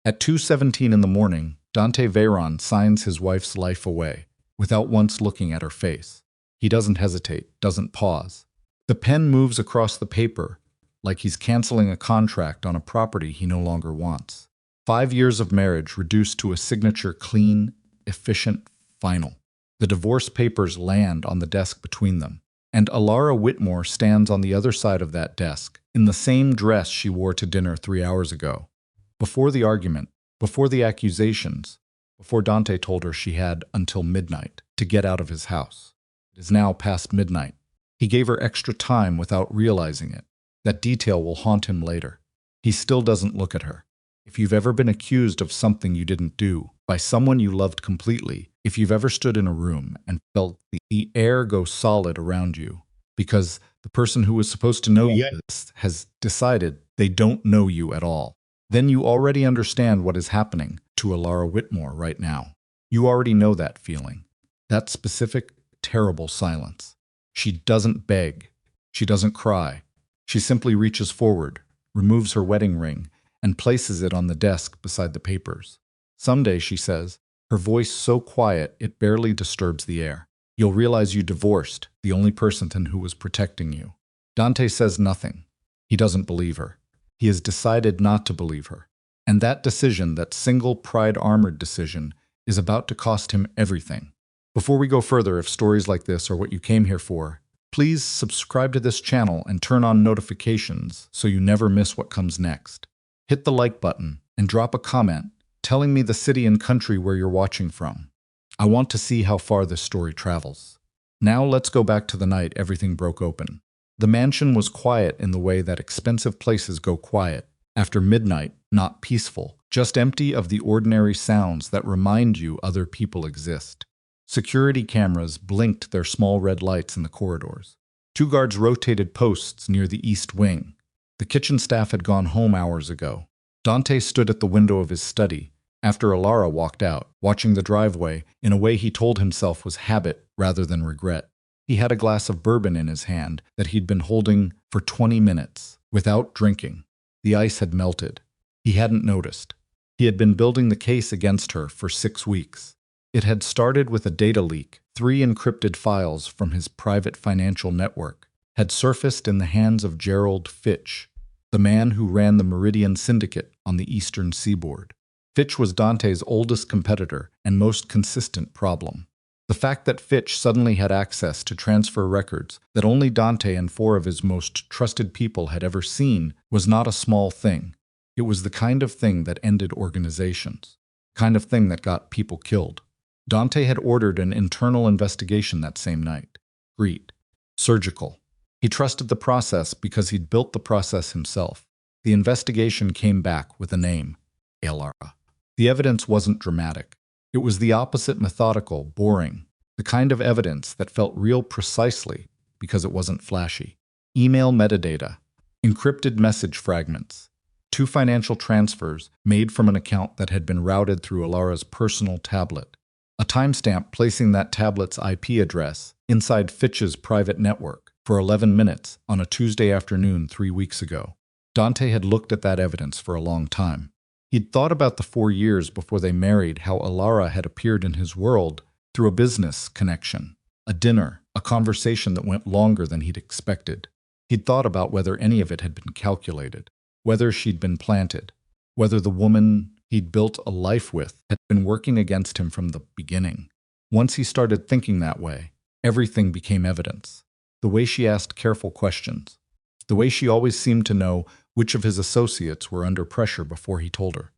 At 2:17 in the morning, Dante Veyron signs his wife's life away, without once looking at her face. He doesn't hesitate, doesn't pause. The pen moves across the paper, like he's canceling a contract on a property he no longer wants. 5 years of marriage reduced to a signature clean, efficient, final. The divorce papers land on the desk between them, and Alara Whitmore stands on the other side of that desk, in the same dress she wore to dinner 3 hours ago. Before the argument, before the accusations, before Dante told her she had until midnight to get out of his house. It is now past midnight. He gave her extra time without realizing it. That detail will haunt him later. He still doesn't look at her. If you've ever been accused of something you didn't do by someone you loved completely, if you've ever stood in a room and felt the air go solid around you because the person who was supposed to know this has decided they don't know you at all, then you already understand what is happening to Alara Whitmore right now. You already know that feeling. That specific, terrible silence. She doesn't beg. She doesn't cry. She simply reaches forward, removes her wedding ring, and places it on the desk beside the papers. Someday, she says, her voice so quiet it barely disturbs the air. You'll realize you divorced the only person who was protecting you. Dante says nothing. He doesn't believe her. He has decided not to believe her. And that decision, that single pride-armored decision, is about to cost him everything. Before we go further, if stories like this are what you came here for, please subscribe to this channel and turn on notifications so you never miss what comes next. Hit the like button and drop a comment telling me the city and country where you're watching from. I want to see how far this story travels. Now let's go back to the night everything broke open. The mansion was quiet in the way that expensive places go quiet. After midnight, not peaceful, just empty of the ordinary sounds that remind you other people exist. Security cameras blinked their small red lights in the corridors. 2 guards rotated posts near the east wing. The kitchen staff had gone home hours ago. Dante stood at the window of his study, after Alara walked out, watching the driveway in a way he told himself was habit rather than regret. He had a glass of bourbon in his hand that he'd been holding for 20 minutes, without drinking. The ice had melted. He hadn't noticed. He had been building the case against her for 6 weeks. It had started with a data leak. 3 encrypted files from his private financial network had surfaced in the hands of Gerald Fitch, the man who ran the Meridian Syndicate on the eastern seaboard. Fitch was Dante's oldest competitor and most consistent problem. The fact that Fitch suddenly had access to transfer records that only Dante and 4 of his most trusted people had ever seen was not a small thing. It was the kind of thing that ended organizations, the kind of thing that got people killed. Dante had ordered an internal investigation that same night. Greed. Surgical. He trusted the process because he'd built the process himself. The investigation came back with a name. Alara. The evidence wasn't dramatic. It was the opposite, methodical, boring, the kind of evidence that felt real precisely because it wasn't flashy. Email metadata, encrypted message fragments, 2 financial transfers made from an account that had been routed through Alara's personal tablet, a timestamp placing that tablet's IP address inside Fitch's private network for 11 minutes on a Tuesday afternoon 3 weeks ago. Dante had looked at that evidence for a long time. He'd thought about the 4 years before they married how Alara had appeared in his world through a business connection, a dinner, a conversation that went longer than he'd expected. He'd thought about whether any of it had been calculated, whether she'd been planted, whether the woman he'd built a life with had been working against him from the beginning. Once he started thinking that way, everything became evidence. The way she asked careful questions, the way she always seemed to know which of his associates were under pressure before he told her.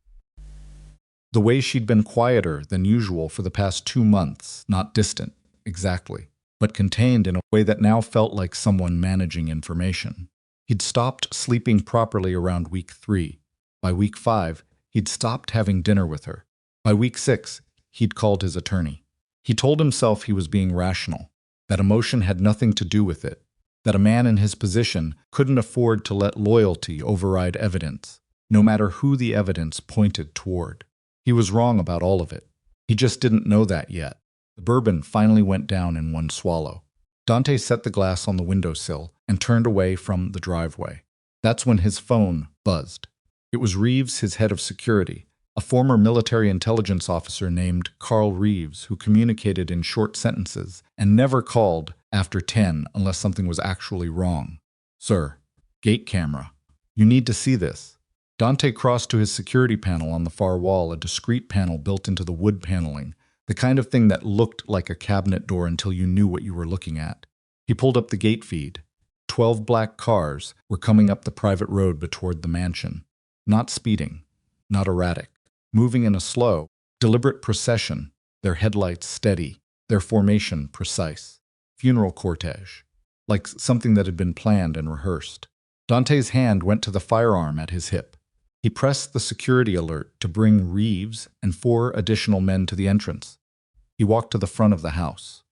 The way she'd been quieter than usual for the past 2 months, not distant, exactly, but contained in a way that now felt like someone managing information. He'd stopped sleeping properly around week 3. By week 5, he'd stopped having dinner with her. By week 6, he'd called his attorney. He told himself he was being rational, that emotion had nothing to do with it, that a man in his position couldn't afford to let loyalty override evidence, no matter who the evidence pointed toward. He was wrong about all of it. He just didn't know that yet. The bourbon finally went down in one swallow. Dante set the glass on the windowsill and turned away from the driveway. That's when his phone buzzed. It was Reeves, his head of security, a former military intelligence officer named Carl Reeves who communicated in short sentences and never called after 10 unless something was actually wrong. Sir, gate camera. You need to see this. Dante crossed to his security panel on the far wall, a discreet panel built into the wood paneling, the kind of thing that looked like a cabinet door until you knew what you were looking at. He pulled up the gate feed. 12 black cars were coming up the private road toward the mansion. Not speeding, not erratic. Moving in a slow, deliberate procession, their headlights steady, their formation precise. Funeral cortege, like something that had been planned and rehearsed. Dante's hand went to the firearm at his hip. He pressed the security alert to bring Reeves and 4 additional men to the entrance. He walked to the front of the house.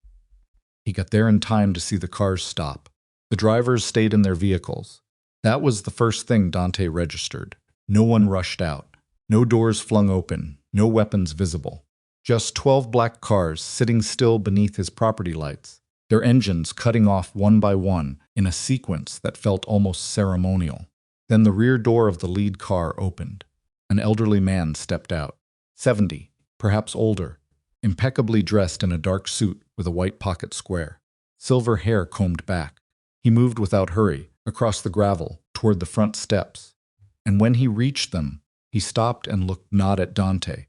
He got there in time to see the cars stop. The drivers stayed in their vehicles. That was the first thing Dante registered. No one rushed out. No doors flung open, no weapons visible. Just 12 black cars sitting still beneath his property lights, their engines cutting off one by one in a sequence that felt almost ceremonial. Then the rear door of the lead car opened. An elderly man stepped out, 70, perhaps older, impeccably dressed in a dark suit with a white pocket square, silver hair combed back. He moved without hurry across the gravel toward the front steps, and when he reached them, he stopped and looked not at Dante,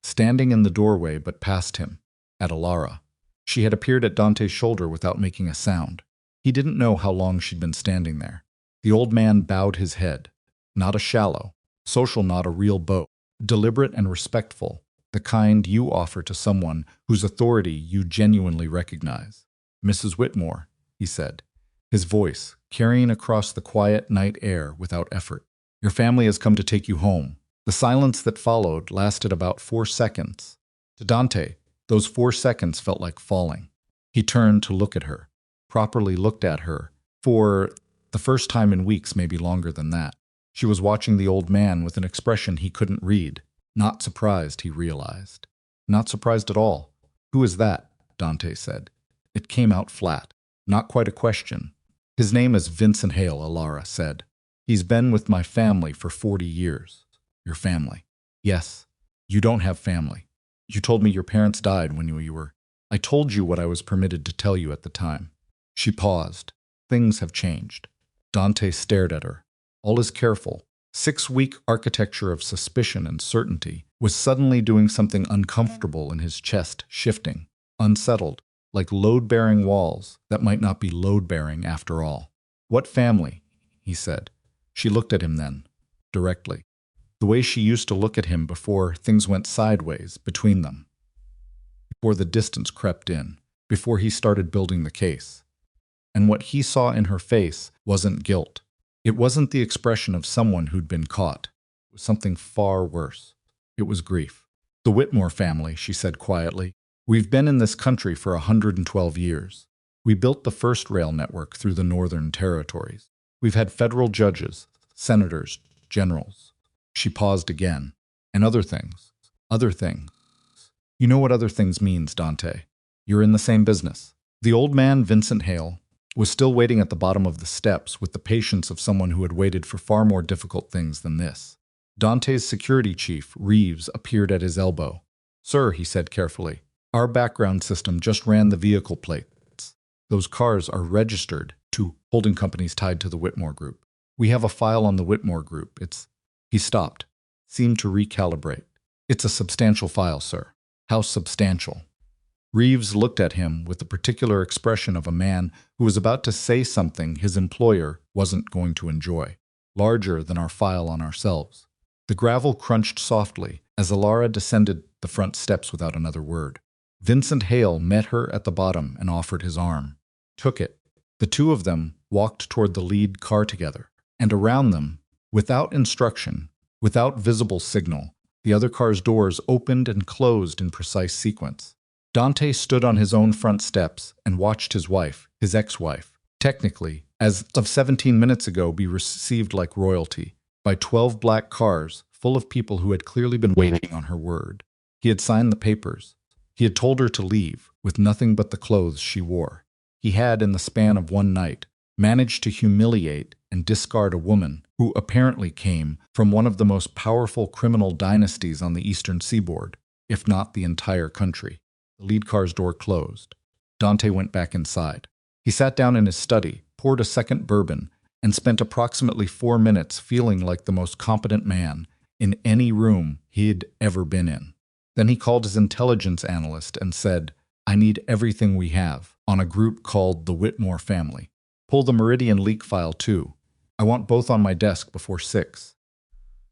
standing in the doorway but past him, at Alara. She had appeared at Dante's shoulder without making a sound. He didn't know how long she'd been standing there. The old man bowed his head, not a shallow, social nod, a real bow, deliberate and respectful, the kind you offer to someone whose authority you genuinely recognize. Mrs. Whitmore, he said, his voice carrying across the quiet night air without effort. Your family has come to take you home. The silence that followed lasted about 4 seconds. To Dante, those 4 seconds felt like falling. He turned to look at her, properly looked at her, for the first time in weeks, maybe longer than that. She was watching the old man with an expression he couldn't read. Not surprised, he realized. Not surprised at all. Who is that? Dante said. It came out flat. Not quite a question. His name is Vincent Hale, Alara said. He's been with my family for 40 years. Your family. Yes. You don't have family. You told me your parents died when you were... I told you what I was permitted to tell you at the time. She paused. Things have changed. Dante stared at her. All his careful, 6-week architecture of suspicion and certainty was suddenly doing something uncomfortable in his chest, shifting, unsettled, like load-bearing walls that might not be load-bearing after all. What family? He said. She looked at him then, directly. The way she used to look at him before things went sideways between them. Before the distance crept in, before he started building the case. And what he saw in her face wasn't guilt. It wasn't the expression of someone who'd been caught. It was something far worse. It was grief. The Whitmore family, she said quietly. We've been in this country for 112 years. We built the first rail network through the Northern Territories. We've had federal judges, senators, generals. She paused again. And other things. Other things. You know what other things means, Dante. You're in the same business. The old man, Vincent Hale, was still waiting at the bottom of the steps with the patience of someone who had waited for far more difficult things than this. Dante's security chief, Reeves, appeared at his elbow. Sir, he said carefully, our background system just ran the vehicle plates. Those cars are registered to holding companies tied to the Whitmore Group. We have a file on the Whitmore Group. He stopped, seemed to recalibrate. It's a substantial file, sir. How substantial? Reeves looked at him with the particular expression of a man who was about to say something his employer wasn't going to enjoy. Larger than our file on ourselves. The gravel crunched softly as Alara descended the front steps without another word. Vincent Hale met her at the bottom and offered his arm. Took it. The two of them walked toward the lead car together, and around them, without instruction, without visible signal, the other car's doors opened and closed in precise sequence. Dante stood on his own front steps and watched his wife, his ex-wife, technically, as of 17 minutes ago, be received like royalty by 12 black cars full of people who had clearly been waiting on her word. He had signed the papers. He had told her to leave, with nothing but the clothes she wore. He had, in the span of one night, managed to humiliate and discard a woman who apparently came from one of the most powerful criminal dynasties on the eastern seaboard, if not the entire country. The lead car's door closed. Dante went back inside. He sat down in his study, poured a second bourbon, and spent approximately 4 minutes feeling like the most competent man in any room he'd ever been in. Then he called his intelligence analyst and said, "I need everything we have on a group called the Whitmore family. Pull the Meridian leak file too. I want both on my desk before 6.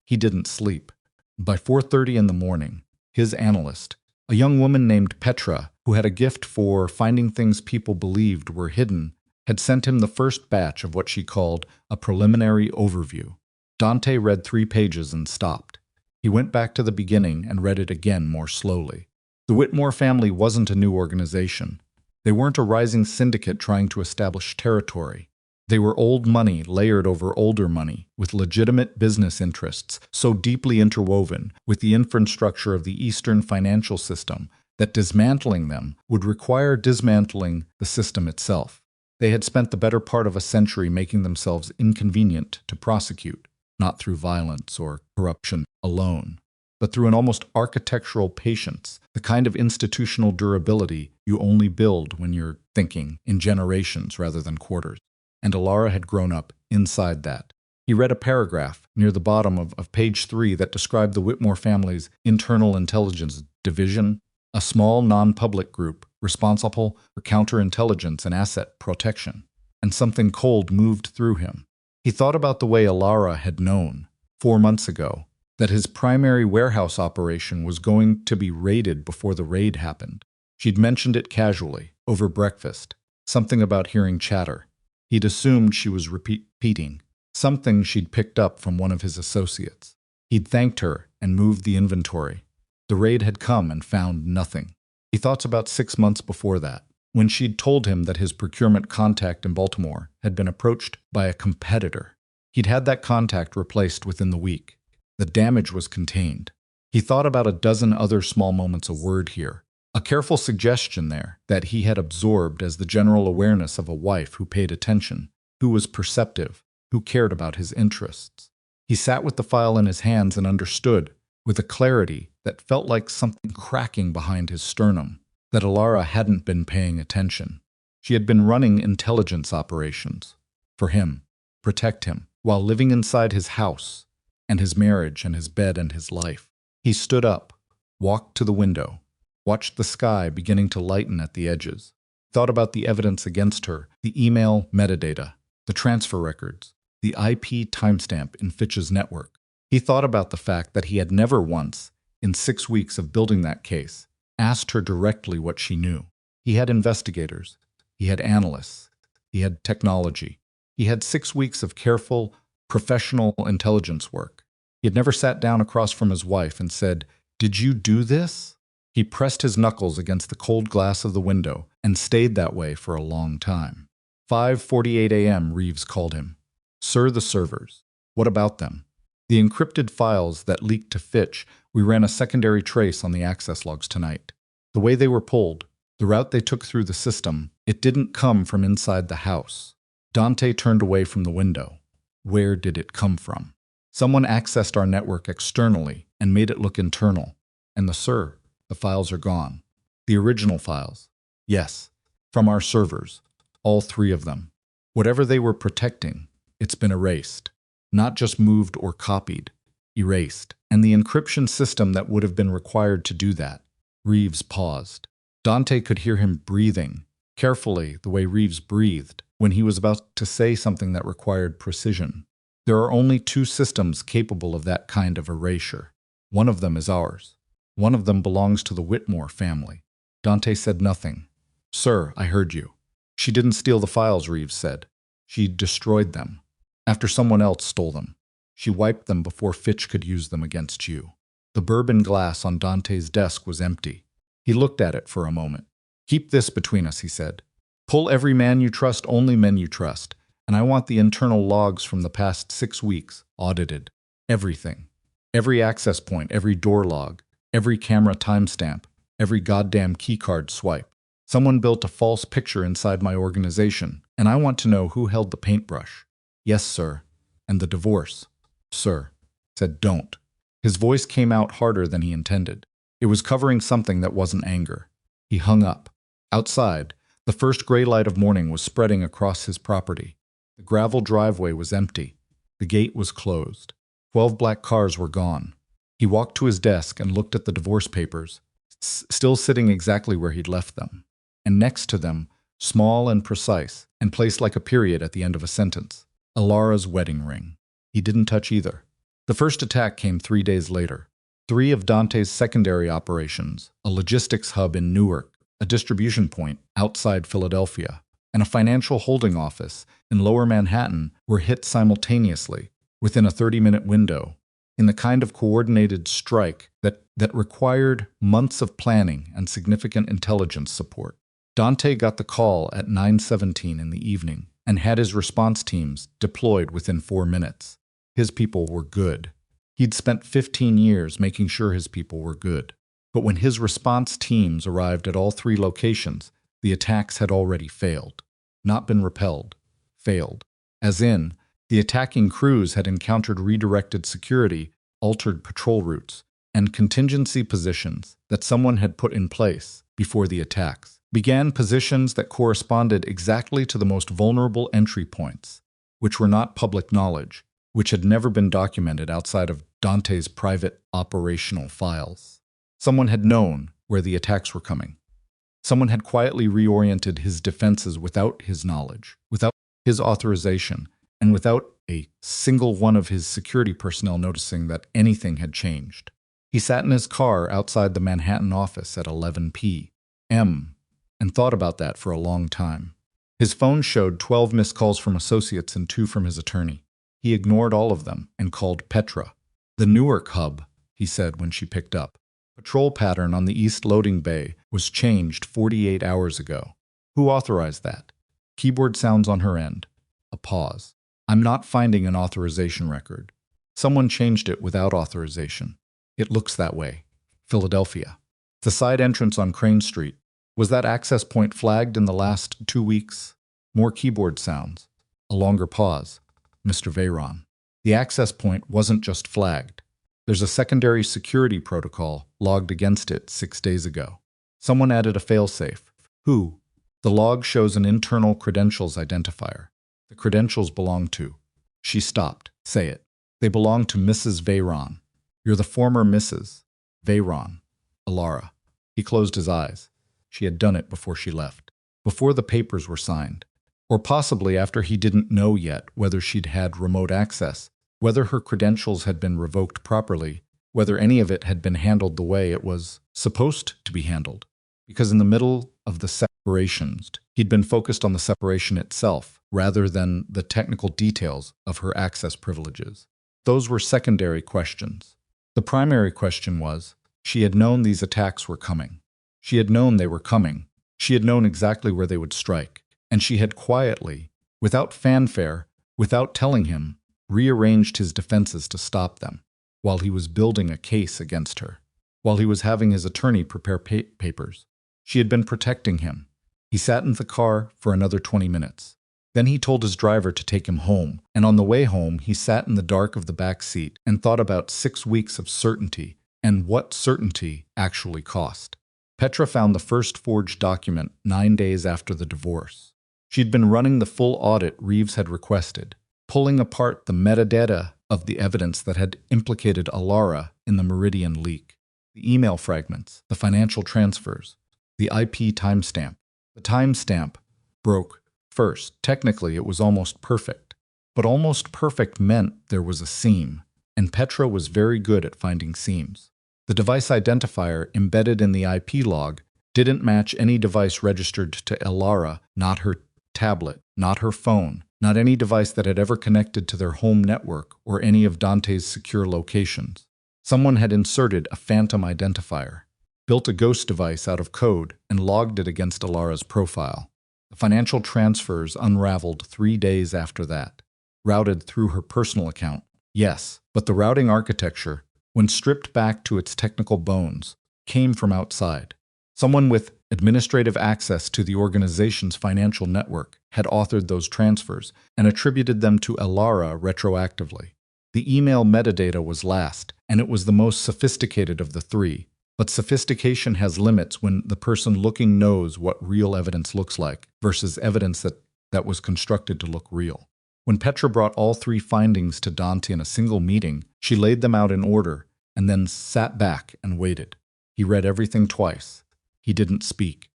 He didn't sleep. By 4:30 in the morning, his analyst, a young woman named Petra, who had a gift for finding things people believed were hidden, had sent him the first batch of what she called a preliminary overview. Dante read 3 pages and stopped. He went back to the beginning and read it again more slowly. The Whitmore family wasn't a new organization. They weren't a rising syndicate trying to establish territory. They were old money layered over older money, with legitimate business interests so deeply interwoven with the infrastructure of the Eastern financial system that dismantling them would require dismantling the system itself. They had spent the better part of a century making themselves inconvenient to prosecute, not through violence or corruption alone, but through an almost architectural patience, the kind of institutional durability you only build when you're thinking in generations rather than quarters. And Alara had grown up inside that. He read a paragraph near the bottom of page 3 that described the Whitmore family's internal intelligence division, a small non-public group responsible for counterintelligence and asset protection. And something cold moved through him. He thought about the way Alara had known, 4 months ago, that his primary warehouse operation was going to be raided before the raid happened. She'd mentioned it casually, over breakfast, something about hearing chatter. He'd assumed she was repeating something she'd picked up from one of his associates. He'd thanked her and moved the inventory. The raid had come and found nothing. He thought about 6 months before that, when she'd told him that his procurement contact in Baltimore had been approached by a competitor. He'd had that contact replaced within the week. The damage was contained. He thought about a dozen other small moments of word here, a careful suggestion there that he had absorbed as the general awareness of a wife who paid attention, who was perceptive, who cared about his interests. He sat with the file in his hands and understood, with a clarity that felt like something cracking behind his sternum, that Alara hadn't been paying attention. She had been running intelligence operations for him, protect him, while living inside his house and his marriage and his bed and his life. He stood up, walked to the window, watched the sky beginning to lighten at the edges, thought about the evidence against her, the email metadata, the transfer records, the IP timestamp in Fitch's network. He thought about the fact that he had never once, in 6 weeks of building that case, asked her directly what she knew. He had investigators, he had analysts, he had technology. He had 6 weeks of careful, professional intelligence work. He had never sat down across from his wife and said, "Did you do this?" He pressed his knuckles against the cold glass of the window and stayed that way for a long time. 5:48 a.m., Reeves called him. "Sir, the servers. What about them?" "The encrypted files that leaked to Fitch, we ran a secondary trace on the access logs tonight. The way they were pulled, the route they took through the system, it didn't come from inside the house." Dante turned away from the window. Where did it come from? Someone accessed our network externally and made it look internal. And the files are gone. The original files. Yes, from our servers. All 3 of them. Whatever they were protecting, it's been erased. Not just moved or copied. Erased. And the encryption system that would have been required to do that. Reeves paused. Dante could hear him breathing, carefully the way Reeves breathed, when he was about to say something that required precision. There are only 2 systems capable of that kind of erasure. One of them is ours. One of them belongs to the Whitmore family. Dante said nothing. "Sir, I heard you." "She didn't steal the files," Reeves said. "She destroyed them. After someone else stole them. She wiped them before Fitch could use them against you." The bourbon glass on Dante's desk was empty. He looked at it for a moment. "Keep this between us," he said. "Pull every man you trust, only men you trust, and I want the internal logs from the past 6 weeks audited. Everything. Every access point, every door log, every camera timestamp, every goddamn keycard swipe. Someone built a false picture inside my organization, and I want to know who held the paintbrush." "Yes, sir." And the divorce. Sir, said don't. His voice came out harder than he intended. It was covering something that wasn't anger. He hung up. Outside, the first gray light of morning was spreading across his property. The gravel driveway was empty. The gate was closed. 12 black cars were gone. He walked to his desk and looked at the divorce papers, still sitting exactly where he'd left them. And next to them, small and precise, and placed like a period at the end of a sentence, Alara's wedding ring. He didn't touch either. The first attack came 3 days later. 3 of Dante's secondary operations, a logistics hub in Newark, a distribution point outside Philadelphia, and a financial holding office in Lower Manhattan were hit simultaneously, within a 30-minute window, in the kind of coordinated strike that required months of planning and significant intelligence support. Dante got the call at 9:17 in the evening and had his response teams deployed within 4 minutes. His people were good. He'd spent 15 years making sure his people were good. But when his response teams arrived at all 3 locations, the attacks had already failed. Not been repelled. Failed. As in, the attacking crews had encountered redirected security, altered patrol routes, and contingency positions that someone had put in place before the attacks. Began positions that corresponded exactly to the most vulnerable entry points, which were not public knowledge, which had never been documented outside of Dante's private operational files. Someone had known where the attacks were coming. Someone had quietly reoriented his defenses without his knowledge, without his authorization, and without a single one of his security personnel noticing that anything had changed. He sat in his car outside the Manhattan office at 11 p.m. and thought about that for a long time. His phone showed 12 missed calls from associates and 2 from his attorney. He ignored all of them and called Petra. The Newark hub, he said when she picked up. Patrol pattern on the east loading bay was changed 48 hours ago. Who authorized that? Keyboard sounds on her end. A pause. I'm not finding an authorization record. Someone changed it without authorization. It looks that way. Philadelphia. The side entrance on Crane Street. Was that access point flagged in the last 2 weeks? More keyboard sounds. A longer pause. Mr. Veyron. The access point wasn't just flagged. There's a secondary security protocol logged against it 6 days ago. Someone added a failsafe. Who? The log shows an internal credentials identifier. The credentials belong to. She stopped. Say it. They belong to Mrs. Veyron. You're the former Mrs. Veyron. Alara. He closed his eyes. She had done it before she left. Before the papers were signed. Or possibly after he didn't know yet whether she'd had remote access, whether her credentials had been revoked properly, whether any of it had been handled the way it was supposed to be handled. Because in the middle of the separations, he'd been focused on the separation itself, rather than the technical details of her access privileges. Those were secondary questions. The primary question was, she had known these attacks were coming. She had known they were coming. She had known exactly where they would strike. And she had quietly, without fanfare, without telling him, rearranged his defenses to stop them, while he was building a case against her, while he was having his attorney prepare papers. She had been protecting him. He sat in the car for another 20 minutes. Then he told his driver to take him home, and on the way home he sat in the dark of the back seat and thought about 6 weeks of certainty and what certainty actually cost. Petra found the first forged document 9 days after the divorce. She'd been running the full audit Reeves had requested, pulling apart the metadata of the evidence that had implicated Alara in the Meridian leak, the email fragments, the financial transfers, the IP timestamp. The timestamp broke first. Technically, it was almost perfect. But almost perfect meant there was a seam, and Petra was very good at finding seams. The device identifier embedded in the IP log didn't match any device registered to Alara, not her tablet, not her phone, not any device that had ever connected to their home network or any of Dante's secure locations. Someone had inserted a phantom identifier, built a ghost device out of code, and logged it against Alara's profile. The financial transfers unraveled 3 days after that, routed through her personal account. Yes, but the routing architecture, when stripped back to its technical bones, came from outside. Someone with administrative access to the organization's financial network, had authored those transfers and attributed them to Alara retroactively. The email metadata was last, and it was the most sophisticated of the three. But sophistication has limits when the person looking knows what real evidence looks like versus evidence that was constructed to look real. When Petra brought all three findings to Dante in a single meeting, she laid them out in order and then sat back and waited. He read everything twice. He didn't speak.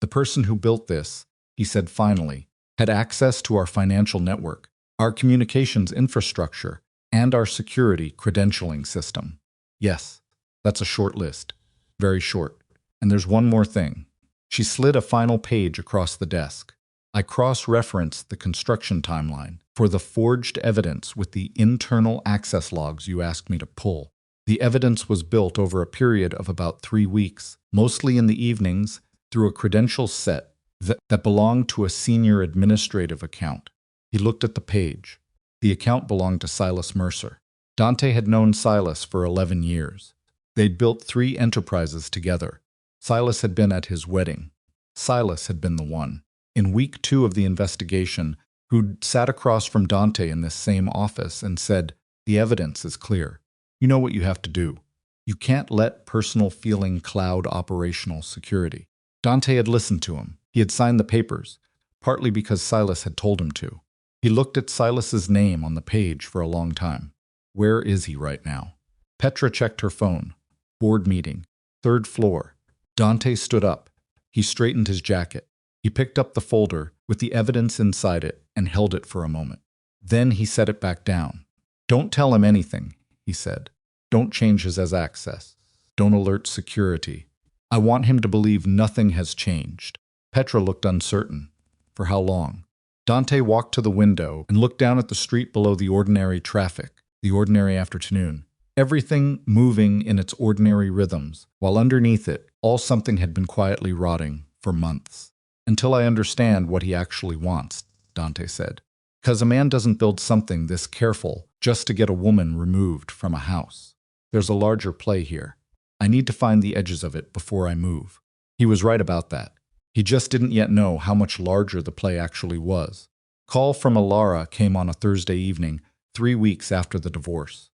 The person who built this, he said finally, had access to our financial network, our communications infrastructure, and our security credentialing system. Yes, that's a short list. Very short. And there's one more thing. She slid a final page across the desk. I cross-referenced the construction timeline for the forged evidence with the internal access logs you asked me to pull. The evidence was built over a period of about 3 weeks, mostly in the evenings, through a credential set that belonged to a senior administrative account. He looked at the page. The account belonged to Silas Mercer. Dante had known Silas for 11 years. They'd built 3 enterprises together. Silas had been at his wedding. Silas had been the one, in week 2 of the investigation, who'd sat across from Dante in this same office and said, "The evidence is clear. You know what you have to do. You can't let personal feeling cloud operational security." Dante had listened to him. He had signed the papers, partly because Silas had told him to. He looked at Silas's name on the page for a long time. Where is he right now? Petra checked her phone. Board meeting. 3rd floor. Dante stood up. He straightened his jacket. He picked up the folder with the evidence inside it and held it for a moment. Then he set it back down. "Don't tell him anything," he said. "Don't change his access. Don't alert security. I want him to believe nothing has changed." Petra looked uncertain. For how long? Dante walked to the window and looked down at the street below the ordinary traffic, the ordinary afternoon. Everything moving in its ordinary rhythms, while underneath it, all something had been quietly rotting for months. "Until I understand what he actually wants," Dante said. "'Cause a man doesn't build something this careful just to get a woman removed from a house. There's a larger play here. I need to find the edges of it before I move." He was right about that. He just didn't yet know how much larger the play actually was. Call from Alara came on a Thursday evening, 3 weeks after the divorce.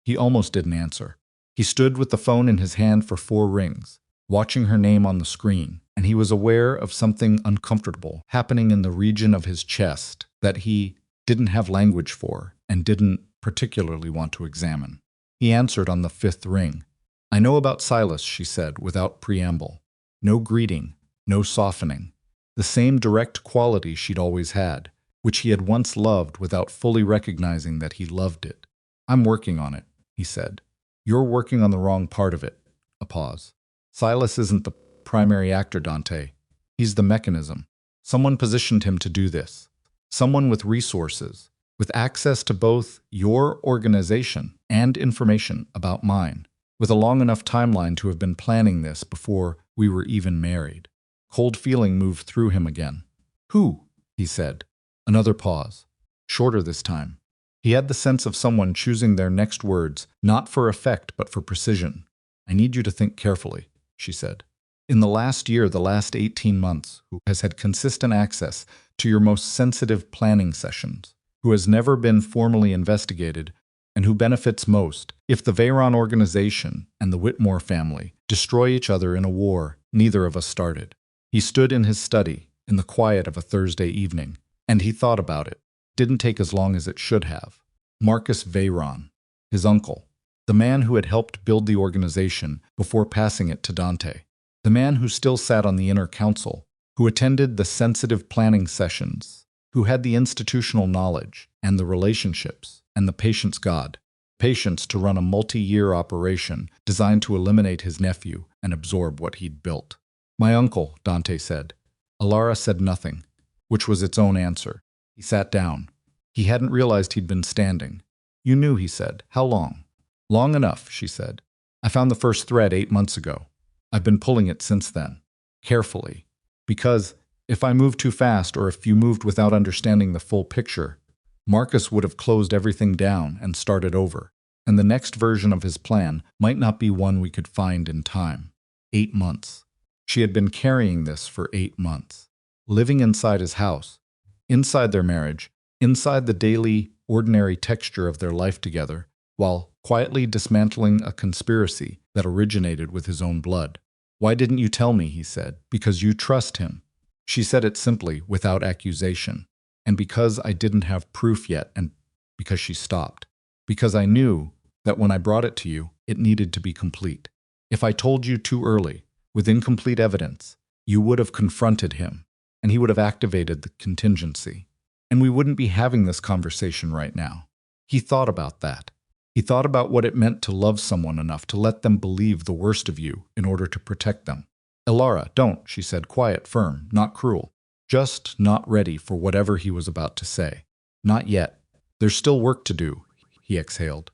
He almost didn't answer. He stood with the phone in his hand for 4 rings, watching her name on the screen, and he was aware of something uncomfortable happening in the region of his chest that he didn't have language for and didn't particularly want to examine. He answered on the 5th ring. "I know about Silas," she said, without preamble. No greeting, no softening. The same direct quality she'd always had, which he had once loved without fully recognizing that he loved it. "I'm working on it," he said. "You're working on the wrong part of it." A pause. "Silas isn't the primary actor, Dante. He's the mechanism. Someone positioned him to do this. Someone with resources, with access to both your organization and information about mine, with a long enough timeline to have been planning this before we were even married." Cold feeling moved through him again. "Who?" he said. Another pause. Shorter this time. He had the sense of someone choosing their next words, not for effect but for precision. "I need you to think carefully," she said. "In the last year, the last 18 months, who has had consistent access to your most sensitive planning sessions, who has never been formally investigated, and who benefits most if the Veyron organization and the Whitmore family destroy each other in a war neither of us started." He stood in his study in the quiet of a Thursday evening, and he thought about it. Didn't take as long as it should have. Marcus Veyron, his uncle, the man who had helped build the organization before passing it to Dante, the man who still sat on the inner council, who attended the sensitive planning sessions, who had the institutional knowledge and the relationships and the patience God, patience to run a multi-year operation designed to eliminate his nephew and absorb what he'd built. "My uncle," Dante said. Alara said nothing, which was its own answer. He sat down. He hadn't realized he'd been standing. "You knew," he said. "How long?" "Long enough," she said. "I found the first thread 8 months ago. I've been pulling it since then. Carefully. Because if I moved too fast or if you moved without understanding the full picture, Marcus would have closed everything down and started over. And the next version of his plan might not be one we could find in time. 8 months. She had been carrying this for 8 months, living inside his house, inside their marriage, inside the daily, ordinary texture of their life together, while quietly dismantling a conspiracy that originated with his own blood. "Why didn't you tell me?" he said. "Because you trust him." She said it simply, without accusation. "And because I didn't have proof yet," and because she stopped. "Because I knew that when I brought it to you, it needed to be complete. If I told you too early, with incomplete evidence, you would have confronted him, and he would have activated the contingency. And we wouldn't be having this conversation right now." He thought about that. He thought about what it meant to love someone enough to let them believe the worst of you in order to protect them. "Elara, don't," she said, quiet, firm, not cruel. Just not ready for whatever he was about to say. "Not yet. There's still work to do," he exhaled.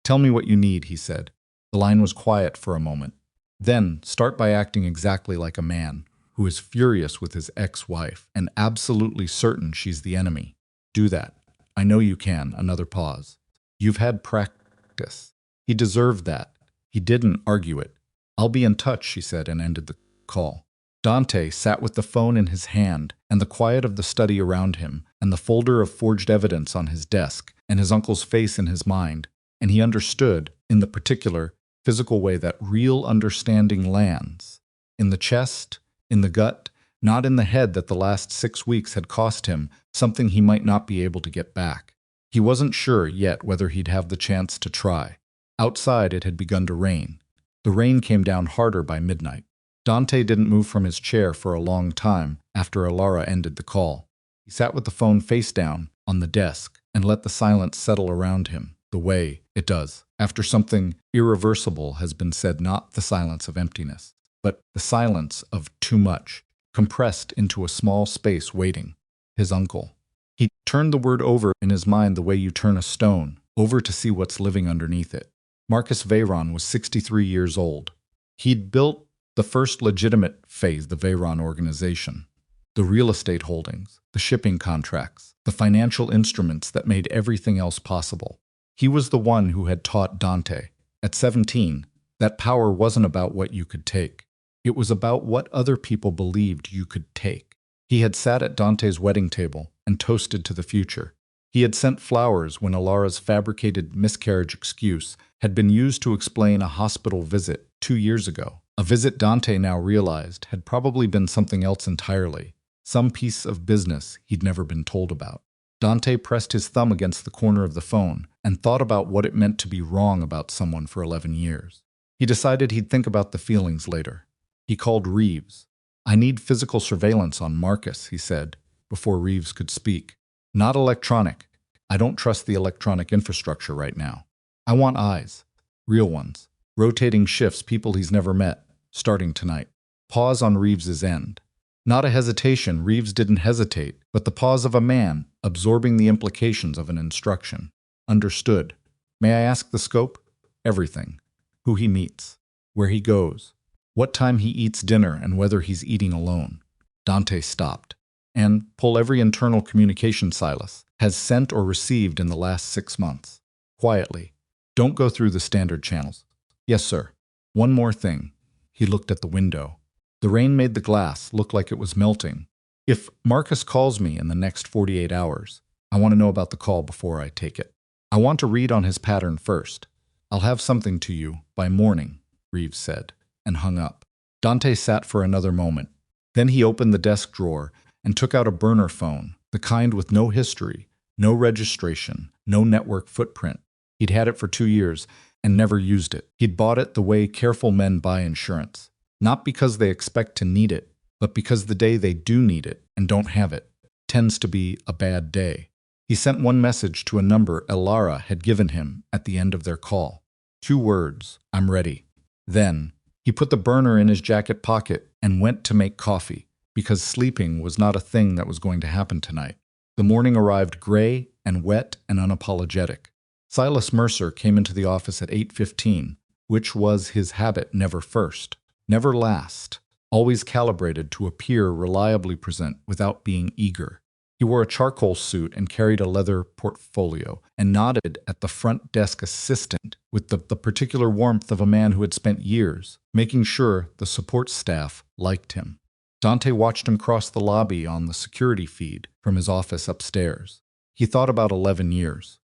"Tell me what you need," he said. The line was quiet for a moment. "Then start by acting exactly like a man who is furious with his ex-wife and absolutely certain she's the enemy. Do that. I know you can." Another pause. "You've had practice." He deserved that. He didn't argue it. "I'll be in touch," she said, and ended the call. Dante sat with the phone in his hand and the quiet of the study around him and the folder of forged evidence on his desk and his uncle's face in his mind, and he understood, in the particular, physical way that real understanding lands. In the chest, in the gut, not in the head that the last 6 weeks had cost him something he might not be able to get back. He wasn't sure yet whether he'd have the chance to try. Outside it had begun to rain. The rain came down harder by midnight. Dante didn't move from his chair for a long time after Elara ended the call. He sat with the phone face down on the desk and let the silence settle around him, the way it does after something irreversible has been said, not the silence of emptiness, but the silence of too much, compressed into a small space waiting. His uncle. He turned the word over in his mind the way you turn a stone, over to see what's living underneath it. Marcus Veyron was 63 years old. He'd built the first legitimate phase, the Veyron organization. The real estate holdings, the shipping contracts, the financial instruments that made everything else possible. He was the one who had taught Dante, at 17, that power wasn't about what you could take. It was about what other people believed you could take. He had sat at Dante's wedding table and toasted to the future. He had sent flowers when Elara's fabricated miscarriage excuse had been used to explain a hospital visit 2 years ago. A visit Dante now realized had probably been something else entirely, some piece of business he'd never been told about. Dante pressed his thumb against the corner of the phone and thought about what it meant to be wrong about someone for 11 years. He decided he'd think about the feelings later. He called Reeves. "I need physical surveillance on Marcus," he said, before Reeves could speak. "Not electronic. I don't trust the electronic infrastructure right now. I want eyes. Real ones. Rotating shifts, people he's never met, starting tonight." Pause on Reeves's end. Not a hesitation, Reeves didn't hesitate, but the pause of a man absorbing the implications of an instruction. "Understood. May I ask the scope?" "Everything. Who he meets. Where he goes. What time he eats dinner and whether he's eating alone." Dante stopped. "And pull every internal communication Silas has sent or received in the last 6 months. Quietly. Don't go through the standard channels." "Yes, sir. One more thing." He looked at the window. The rain made the glass look like it was melting. "If Marcus calls me in the next 48 hours, I want to know about the call before I take it. I want to read on his pattern first. I'll have something to you by morning," Reeves said, and hung up. Dante sat for another moment. Then he opened the desk drawer and took out a burner phone, the kind with no history, no registration, no network footprint. He'd had it for 2 years and never used it. He'd bought it the way careful men buy insurance. Not because they expect to need it, but because the day they do need it and don't have it tends to be a bad day. He sent one message to a number Elara had given him at the end of their call. 2 words, "I'm ready." Then, he put the burner in his jacket pocket and went to make coffee, because sleeping was not a thing that was going to happen tonight. The morning arrived gray and wet and unapologetic. Silas Mercer came into the office at 8:15, which was his habit, never first, never last, always calibrated to appear reliably present without being eager. He wore a charcoal suit and carried a leather portfolio, and nodded at the front desk assistant with the particular warmth of a man who had spent years making sure the support staff liked him. Dante watched him cross the lobby on the security feed from his office upstairs. He thought about 11 years.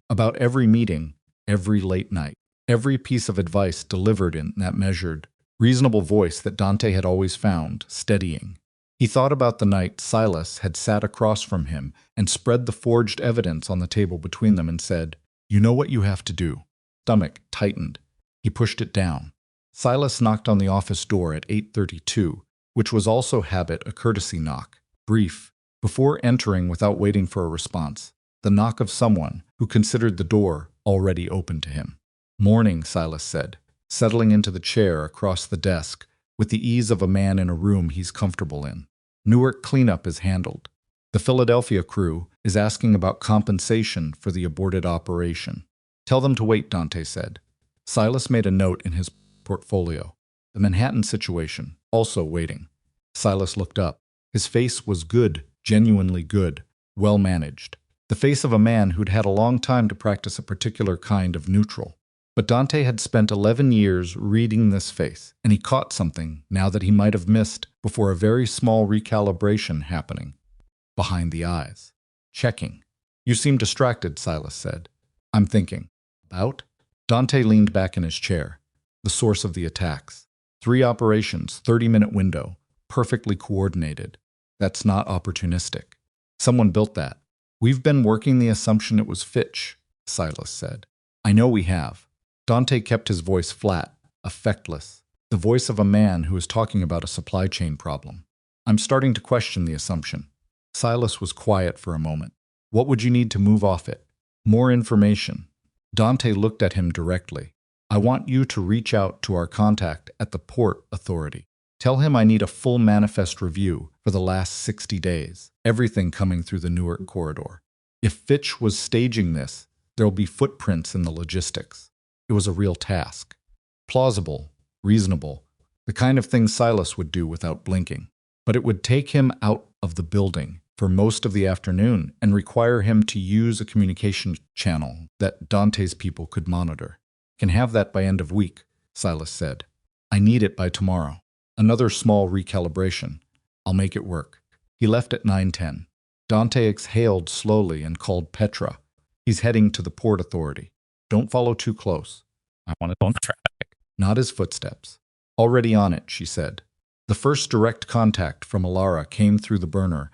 About every meeting, every late night, every piece of advice delivered in that measured, reasonable voice that Dante had always found steadying. He thought about the night Silas had sat across from him and spread the forged evidence on the table between them and said, "You know what you have to do." Stomach tightened. He pushed it down. Silas knocked on the office door at 8:32, which was also habit a courtesy knock, brief, before entering without waiting for a response, the knock of someone who considered the door already open to him. "Morning," Silas said, settling into the chair across the desk with the ease of a man in a room he's comfortable in. "Newark cleanup is handled. The Philadelphia crew is asking about compensation for the aborted operation." "Tell them to wait," Dante said. Silas made a note in his portfolio. "The Manhattan situation, also waiting." Silas looked up. His face was good, genuinely good, well managed. The face of a man who'd had a long time to practice a particular kind of neutral. But Dante had spent 11 years reading this face, and he caught something now that he might have missed before a very small recalibration happening. Behind the eyes. "Checking." "You seem distracted," Silas said. "I'm thinking." "About?" Dante leaned back in his chair. The source of the attacks. 3 operations, 30-minute window, perfectly coordinated. That's not opportunistic. Someone built that. "We've been working the assumption it was Fitch," Silas said. "I know we have." Dante kept his voice flat, affectless, the voice of a man who is talking about a supply chain problem. "I'm starting to question the assumption." Silas was quiet for a moment. "What would you need to move off it?" "More information." Dante looked at him directly. "I want you to reach out to our contact at the Port Authority. Tell him I need a full manifest review for the last 60 days, everything coming through the Newark corridor. If Fitch was staging this, there'll be footprints in the logistics." It was a real task. Plausible, reasonable, the kind of thing Silas would do without blinking. But it would take him out of the building for most of the afternoon and require him to use a communication channel that Dante's people could monitor. "Can have that by end of week," Silas said. "I need it by tomorrow." Another small recalibration. "I'll make it work." He left at 9:10. Dante exhaled slowly and called Petra. "He's heading to the Port Authority. Don't follow too close." "I want it on traffic." Not his footsteps. "Already on it," she said. The first direct contact from Alara came through the burner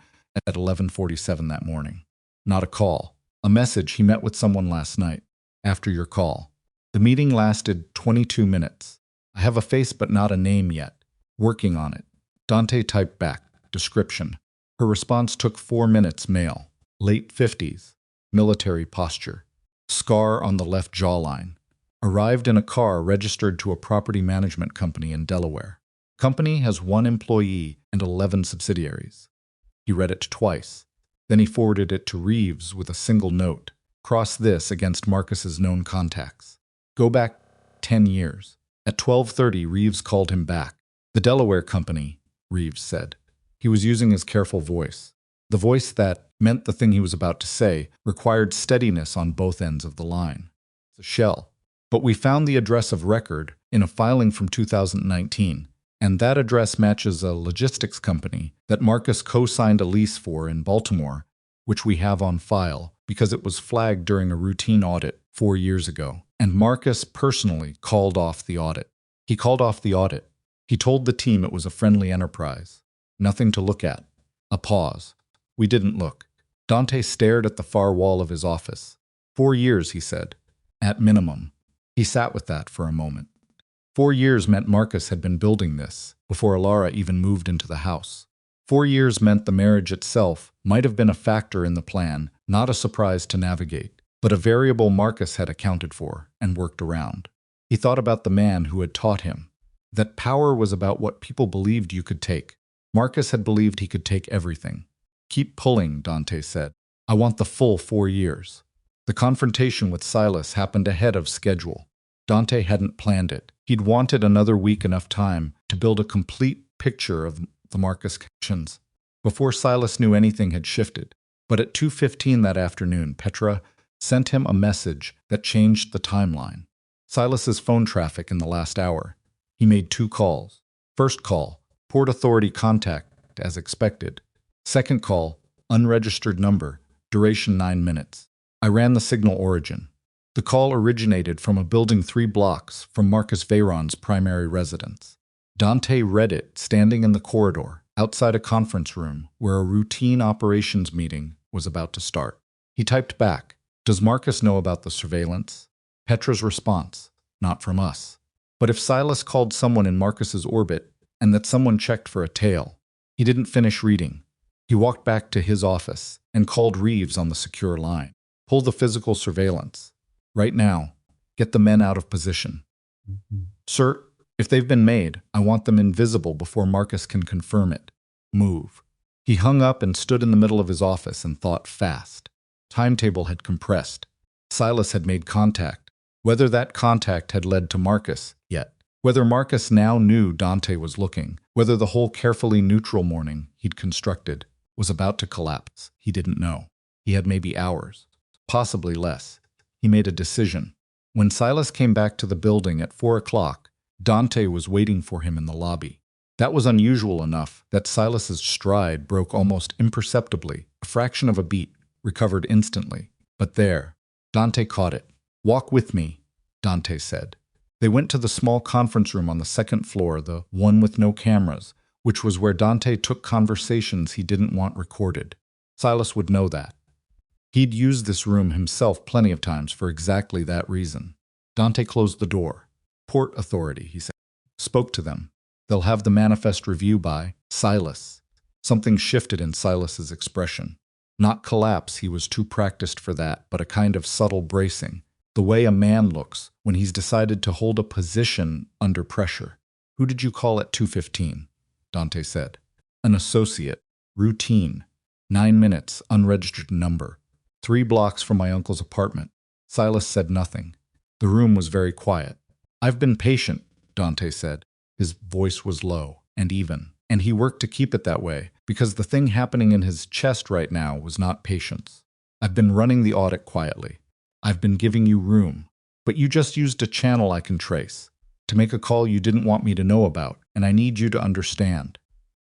at 11:47 that morning. Not a call. A message he met with someone last night. "After your call." The meeting lasted 22 minutes. "I have a face but not a name yet. Working on it." Dante typed back. Description. Her response took 4 minutes. Male. Late 50s. Military posture. Scar on the left jawline. Arrived in a car registered to a property management company in Delaware. Company has 1 employee and 11 subsidiaries. He read it twice. Then he forwarded it to Reeves with a single note. Cross this against Marcus's known contacts. Go back 10 years. At 12:30, Reeves called him back. "The Delaware company," Reeves said. He was using his careful voice. The voice that meant the thing he was about to say required steadiness on both ends of the line. "It's a shell. But we found the address of record in a filing from 2019, and that address matches a logistics company that Marcus co-signed a lease for in Baltimore, which we have on file because it was flagged during a routine audit 4 years ago, and Marcus personally called off the audit. He called off the audit. He told the team it was a friendly enterprise. Nothing to look at." A pause. "We didn't look." Dante stared at the far wall of his office. 4 years, he said. At minimum. He sat with that for a moment. 4 years meant Marcus had been building this before Alara even moved into the house. 4 years meant the marriage itself might have been a factor in the plan, not a surprise to navigate, but a variable Marcus had accounted for and worked around. He thought about the man who had taught him that power was about what people believed you could take. Marcus had believed he could take everything. "Keep pulling," Dante said. "I want the full 4 years." The confrontation with Silas happened ahead of schedule. Dante hadn't planned it. He'd wanted another week, enough time to build a complete picture of the Marcus connections before Silas knew anything had shifted. But at 2:15 that afternoon, Petra sent him a message that changed the timeline. Silas's phone traffic in the last hour. He made 2 calls. First call, Port Authority contact, as expected. Second call, unregistered number, duration 9 minutes. I ran the signal origin. The call originated from a building 3 blocks from Marcus Veyron's primary residence. Dante read it standing in the corridor, outside a conference room where a routine operations meeting was about to start. He typed back, "Does Marcus know about the surveillance?" Petra's response, "Not from us." But if Silas called someone in Marcus's orbit, and that someone checked for a tail, he didn't finish reading. He walked back to his office and called Reeves on the secure line. "Pull the physical surveillance. Right now. Get the men out of position." "Sir, if they've been made, I want them invisible before Marcus can confirm it. Move." He hung up and stood in the middle of his office and thought fast. Timetable had compressed. Silas had made contact. Whether that contact had led to Marcus yet. Whether Marcus now knew Dante was looking. Whether the whole carefully neutral morning he'd constructed was about to collapse. He didn't know. He had maybe hours. Possibly less. He made a decision. When Silas came back to the building at 4 o'clock, Dante was waiting for him in the lobby. That was unusual enough that Silas's stride broke almost imperceptibly, a fraction of a beat, recovered instantly. But there, Dante caught it. "Walk with me," Dante said. They went to the small conference room on the 2nd floor, the one with no cameras, which was where Dante took conversations he didn't want recorded. Silas would know that. He'd used this room himself plenty of times for exactly that reason. Dante closed the door. "Port Authority," he said. "Spoke to them. They'll have the manifest review by Silas." Something shifted in Silas's expression. Not collapse, he was too practiced for that, but a kind of subtle bracing. The way a man looks when he's decided to hold a position under pressure. "Who did you call at 2:15? Dante said. "An associate. Routine. 9 minutes, unregistered number. 3 blocks from my uncle's apartment." Silas said nothing. The room was very quiet. "I've been patient," Dante said. His voice was low and even, and he worked to keep it that way, because the thing happening in his chest right now was not patience. "I've been running the audit quietly. I've been giving you room. But you just used a channel I can trace, to make a call you didn't want me to know about, and I need you to understand.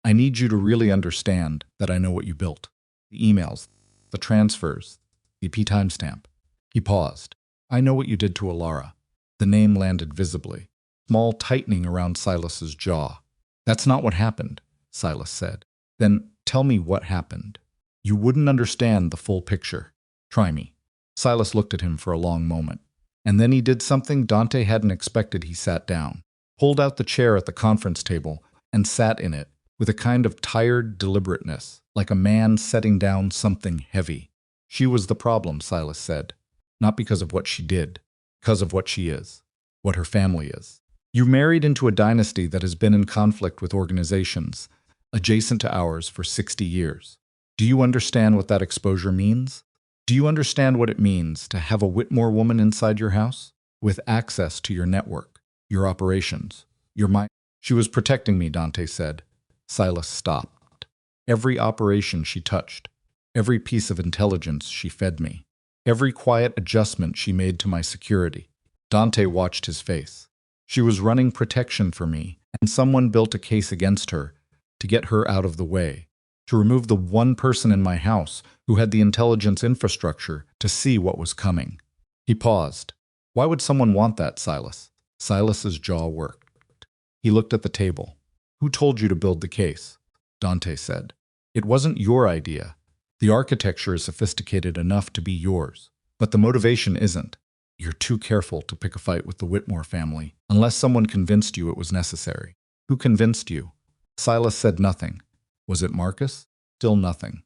I need you to really understand that I know what you built. The emails, the transfers, the EP timestamp." He paused. "I know what you did to Alara." The name landed visibly. Small tightening around Silas's jaw. "That's not what happened," Silas said. "Then tell me what happened. You wouldn't understand the full picture. Try me." Silas looked at him for a long moment. And then he did something Dante hadn't expected. He sat down, pulled out the chair at the conference table, and sat in it with a kind of tired deliberateness, like a man setting down something heavy. "She was the problem," Silas said. "Not because of what she did, because of what she is, what her family is. You married into a dynasty that has been in conflict with organizations adjacent to ours for 60 years. Do you understand what that exposure means? Do you understand what it means to have a Whitmore woman inside your house, with access to your network, your operations, your mind?" "She was protecting me," Dante said. Silas stopped. "Every operation she touched, every piece of intelligence she fed me, every quiet adjustment she made to my security." Dante watched his face. "She was running protection for me, and someone built a case against her to get her out of the way, to remove the one person in my house who had the intelligence infrastructure to see what was coming." He paused. "Why would someone want that, Silas?" Silas's jaw worked. He looked at the table. "Who told you to build the case?" Dante said. "It wasn't your idea. The architecture is sophisticated enough to be yours, but the motivation isn't. You're too careful to pick a fight with the Whitmore family, unless someone convinced you it was necessary." "Who convinced you?" Silas said nothing. Was it Marcus? Still nothing.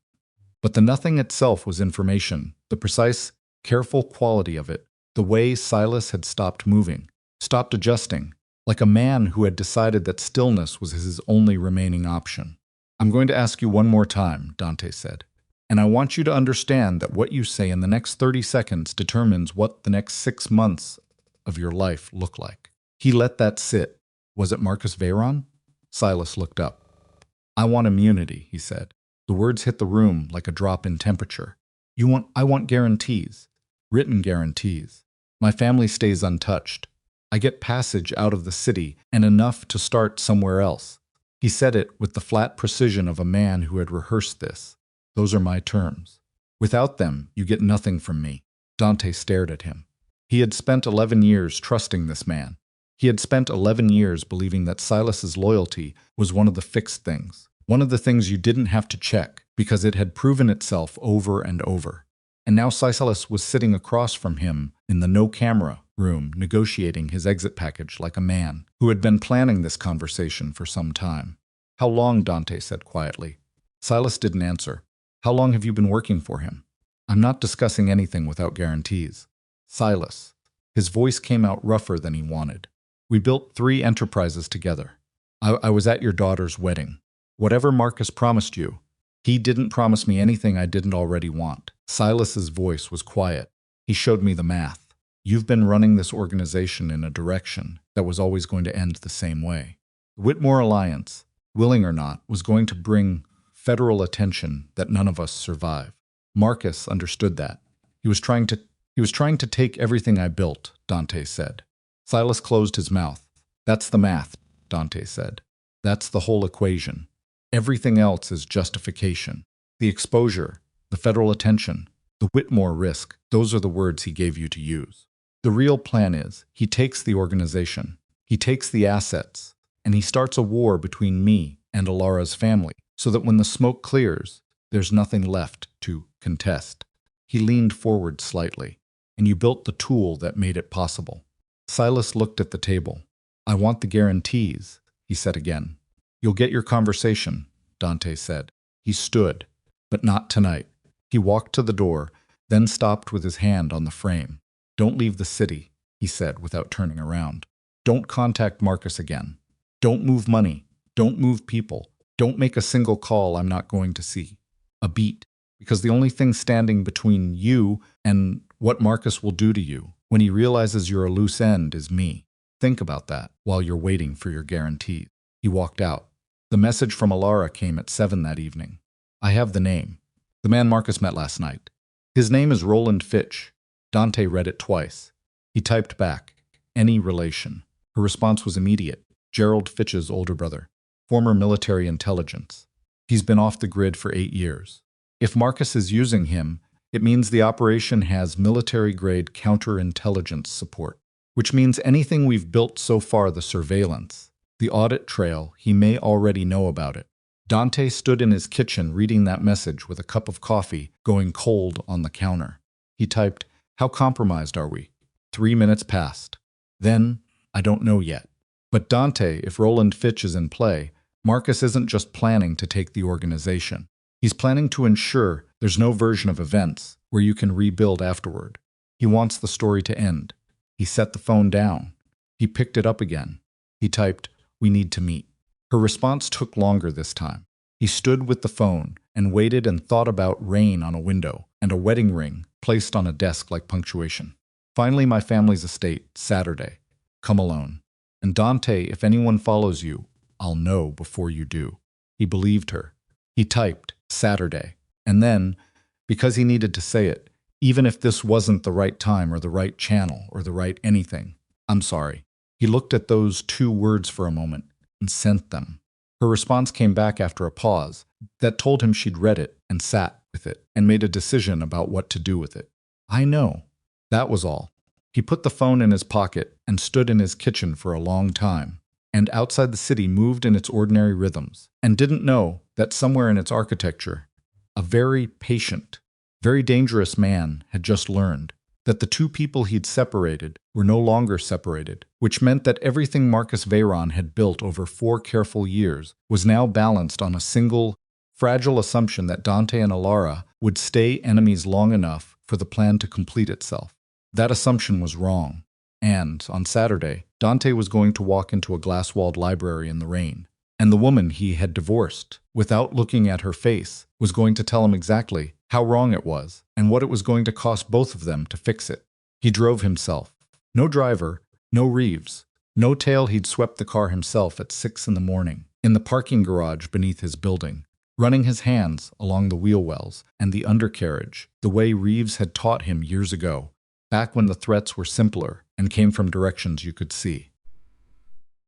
But the nothing itself was information, the precise, careful quality of it, the way Silas had stopped moving, stopped adjusting, like a man who had decided that stillness was his only remaining option. "I'm going to ask you one more time," Dante said, "and I want you to understand that what you say in the next 30 seconds determines what the next 6 months of your life look like." He let that sit. "Was it Marcus Veyron?" Silas looked up. "I want immunity," he said. The words hit the room like a drop in temperature. I want guarantees. Written guarantees. My family stays untouched. I get passage out of the city and enough to start somewhere else. He said it with the flat precision of a man who had rehearsed this. Those are my terms. Without them, you get nothing from me. Dante stared at him. He had spent 11 years trusting this man. He had spent 11 years believing that Silas's loyalty was one of the fixed things, one of the things you didn't have to check because it had proven itself over and over. And now Silas was sitting across from him in the no-camera room negotiating his exit package like a man who had been planning this conversation for some time. How long? Dante said quietly. Silas didn't answer. How long have you been working for him? I'm not discussing anything without guarantees. Silas. His voice came out rougher than he wanted. We built 3 enterprises together. I was at your daughter's wedding. Whatever Marcus promised you, he didn't promise me anything I didn't already want. Silas's voice was quiet. He showed me the math. You've been running this organization in a direction that was always going to end the same way. The Whitmore Alliance, willing or not, was going to bring federal attention that none of us survive. Marcus understood that. He was trying to take everything I built, Dante said. Silas closed his mouth. That's the math, Dante said. That's the whole equation. Everything else is justification. The exposure, the federal attention, the Whitmore risk, those are the words he gave you to use. The real plan is, he takes the organization, he takes the assets, and he starts a war between me and Alara's family, so that when the smoke clears, there's nothing left to contest. He leaned forward slightly, and you built the tool that made it possible. Silas looked at the table. I want the guarantees, he said again. You'll get your conversation, Dante said. He stood, but not tonight. He walked to the door, then stopped with his hand on the frame. Don't leave the city, he said without turning around. Don't contact Marcus again. Don't move money. Don't move people. Don't make a single call I'm not going to see. A beat. Because the only thing standing between you and what Marcus will do to you when he realizes you're a loose end is me. Think about that while you're waiting for your guarantees. He walked out. The message from Alara came at 7 that evening. I have the name. The man Marcus met last night. His name is Roland Fitch. Dante read it twice. He typed back, any relation. Her response was immediate. Gerald Fitch's older brother. Former military intelligence. He's been off the grid for 8 years. If Marcus is using him, it means the operation has military-grade counterintelligence support, which means anything we've built so far, the surveillance, the audit trail, he may already know about it. Dante stood in his kitchen reading that message with a cup of coffee going cold on the counter. He typed, how compromised are we? 3 minutes passed. Then, I don't know yet. But Dante, if Roland Fitch is in play, Marcus isn't just planning to take the organization. He's planning to ensure there's no version of events where you can rebuild afterward. He wants the story to end. He set the phone down. He picked it up again. He typed, we need to meet. Her response took longer this time. He stood with the phone and waited and thought about rain on a window and a wedding ring placed on a desk like punctuation. Finally, my family's estate, Saturday. Come alone. And Dante, if anyone follows you, I'll know before you do. He believed her. He typed, Saturday. And then, because he needed to say it, even if this wasn't the right time or the right channel or the right anything, I'm sorry. He looked at those 2 words for a moment and sent them. Her response came back after a pause that told him she'd read it and sat with it and made a decision about what to do with it. I know. That was all. He put the phone in his pocket and stood in his kitchen for a long time, and outside the city moved in its ordinary rhythms, and didn't know that somewhere in its architecture, a very patient, very dangerous man had just learned that the 2 people he'd separated were no longer separated, which meant that everything Marcus Veyron had built over 4 careful years was now balanced on a single, fragile assumption that Dante and Alara would stay enemies long enough for the plan to complete itself. That assumption was wrong, and, on Saturday, Dante was going to walk into a glass-walled library in the rain, and the woman he had divorced, without looking at her face, was going to tell him exactly how wrong it was, and what it was going to cost both of them to fix it. He drove himself. No driver, no Reeves, no tale he'd swept the car himself at 6 in the morning, in the parking garage beneath his building, running his hands along the wheel wells and the undercarriage, the way Reeves had taught him years ago, back when the threats were simpler and came from directions you could see.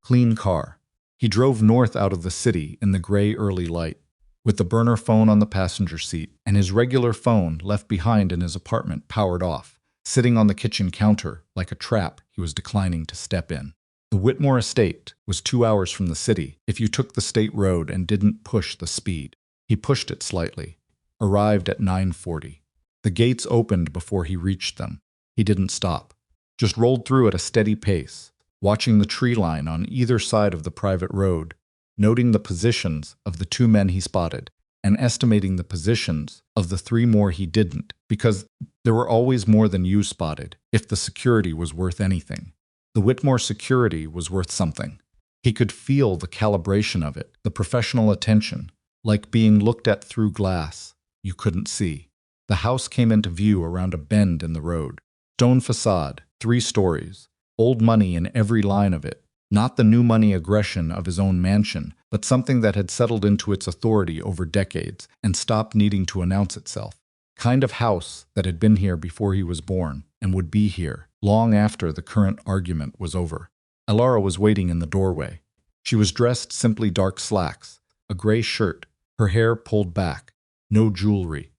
Clean car. He drove north out of the city in the gray early light, with the burner phone on the passenger seat and his regular phone left behind in his apartment powered off, sitting on the kitchen counter like a trap he was declining to step in. The Whitmore estate was 2 hours from the city if you took the state road and didn't push the speed. He pushed it slightly, arrived at 9:40. The gates opened before he reached them. He didn't stop, just rolled through at a steady pace, watching the tree line on either side of the private road, noting the positions of the 2 men he spotted, and estimating the positions of the 3 more he didn't, because there were always more than you spotted if the security was worth anything. The Whitmore security was worth something. He could feel the calibration of it, the professional attention, like being looked at through glass you couldn't see. The house came into view around a bend in the road. Stone facade, 3 stories, old money in every line of it. Not the new money aggression of his own mansion, but something that had settled into its authority over decades and stopped needing to announce itself. Kind of house that had been here before he was born and would be here long after the current argument was over. Alara was waiting in the doorway. She was dressed simply dark slacks, a gray shirt, her hair pulled back, no jewelry.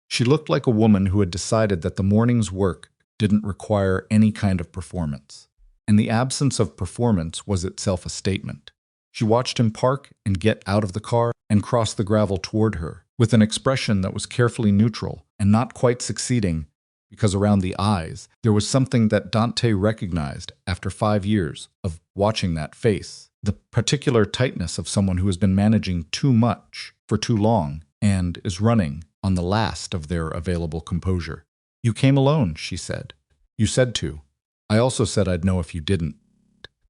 She looked like a woman who had decided that the morning's work didn't require any kind of performance, and the absence of performance was itself a statement. She watched him park and get out of the car and cross the gravel toward her, with an expression that was carefully neutral and not quite succeeding, because around the eyes there was something that Dante recognized after 5 years of watching that face, the particular tightness of someone who has been managing too much for too long and is running on the last of their available composure. "You came alone," she said. "You said to. I also said I'd know if you didn't."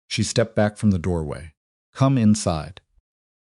She stepped back from the doorway. "Come inside."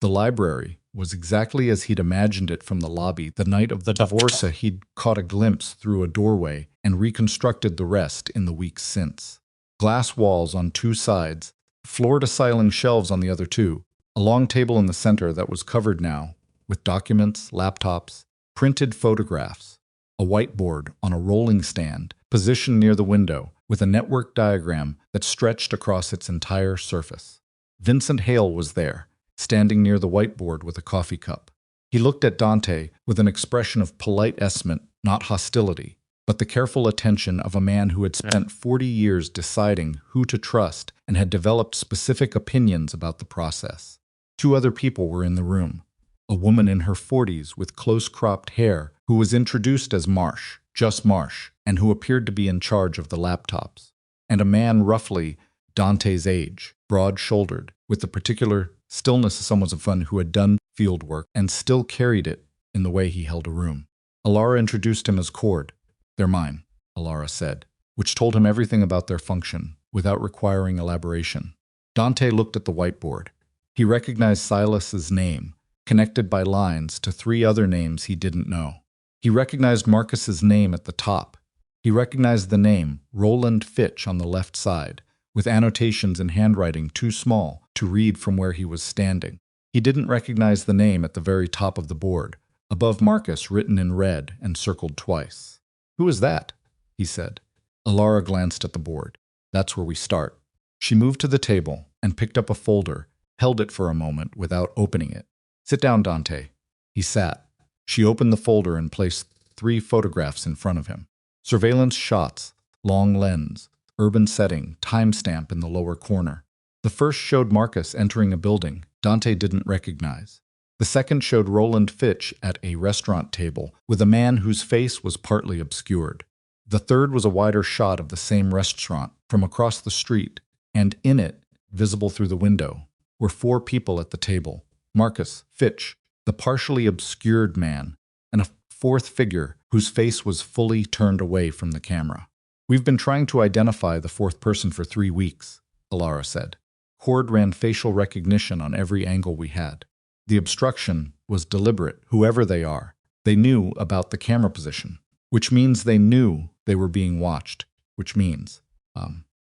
The library was exactly as he'd imagined it from the lobby the night of the divorce. He'd caught a glimpse through a doorway and reconstructed the rest in the weeks since. Glass walls on 2 sides, floor-to-ceiling shelves on the other 2, a long table in the center that was covered now with documents, laptops, printed photographs, a whiteboard on a rolling stand positioned near the window with a network diagram that stretched across its entire surface. Vincent Hale was there, standing near the whiteboard with a coffee cup. He looked at Dante with an expression of polite estimate, not hostility, but the careful attention of a man who had spent 40 years deciding who to trust and had developed specific opinions about the process. 2 other people were in the room. A woman in her 40s with close-cropped hair who was introduced as Marsh, just Marsh, and who appeared to be in charge of the laptops, and a man roughly Dante's age, broad-shouldered, with the particular stillness of someone who had done field work and still carried it in the way he held a room. Alara introduced him as Cord. "They're mine," Alara said, which told him everything about their function, without requiring elaboration. Dante looked at the whiteboard. He recognized Silas's name, connected by lines to 3 other names he didn't know. He recognized Marcus's name at the top. He recognized the name Roland Fitch on the left side, with annotations in handwriting too small to read from where he was standing. He didn't recognize the name at the very top of the board, above Marcus written in red and circled twice. "Who is that?" he said. Alara glanced at the board. "That's where we start." She moved to the table and picked up a folder, held it for a moment without opening it. "Sit down, Dante." He sat. She opened the folder and placed 3 photographs in front of him. Surveillance shots, long lens, urban setting, timestamp in the lower corner. The first showed Marcus entering a building Dante didn't recognize. The second showed Roland Fitch at a restaurant table with a man whose face was partly obscured. The third was a wider shot of the same restaurant from across the street, and in it, visible through the window, were 4 people at the table: Marcus, Fitch, the partially obscured man, and a 4th figure whose face was fully turned away from the camera. "We've been trying to identify the 4th person for 3 weeks, Alara said. Cord ran facial recognition on every angle we had. The obstruction was deliberate, whoever they are. They knew about the camera position, which means they knew they were being watched, which means,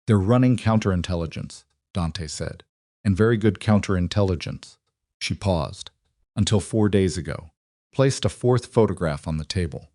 they're running counterintelligence," Dante said. "And very good counterintelligence." She paused. "Until 4 days ago." Placed a 4th photograph on the table.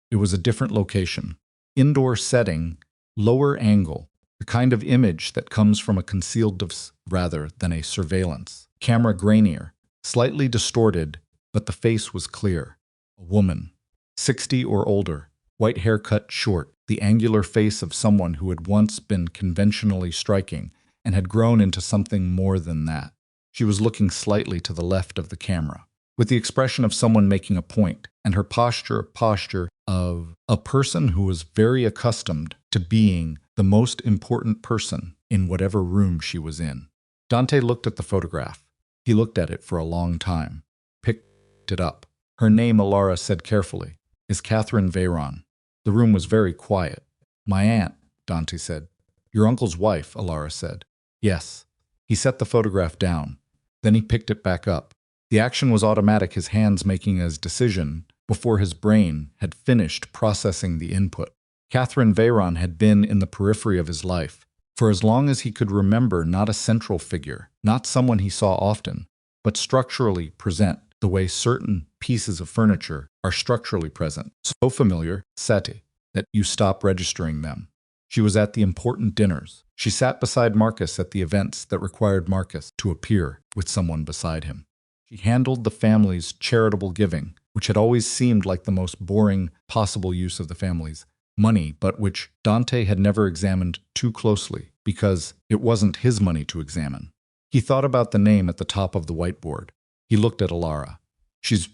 It was a different location. Indoor setting, lower angle, the kind of image that comes from a concealed device rather than a surveillance. Camera grainier, slightly distorted, but the face was clear. A woman, 60 or older, white hair cut short, the angular face of someone who had once been conventionally striking and had grown into something more than that. She was looking slightly to the left of the camera, with the expression of someone making a point, and her posture of a person who was very accustomed to being the most important person in whatever room she was in. Dante looked at the photograph. He looked at it for a long time, picked it up. Her name, Alara said carefully, is Catherine Veyron. The room was very quiet. My aunt, Dante said. Your uncle's wife, Alara said. Yes. He set the photograph down. Then he picked it back up. The action was automatic, his hands making his decision before his brain had finished processing the input. Catherine Veyron had been in the periphery of his life. For as long as he could remember, not a central figure, not someone he saw often, but structurally present the way certain pieces of furniture are structurally present, so familiar, sati, that you stop registering them. She was at the important dinners. She sat beside Marcus at the events that required Marcus to appear with someone beside him. She handled the family's charitable giving, which had always seemed like the most boring possible use of the family's money, but which Dante had never examined too closely because it wasn't his money to examine. He thought about the name at the top of the whiteboard. He looked at Alara. She's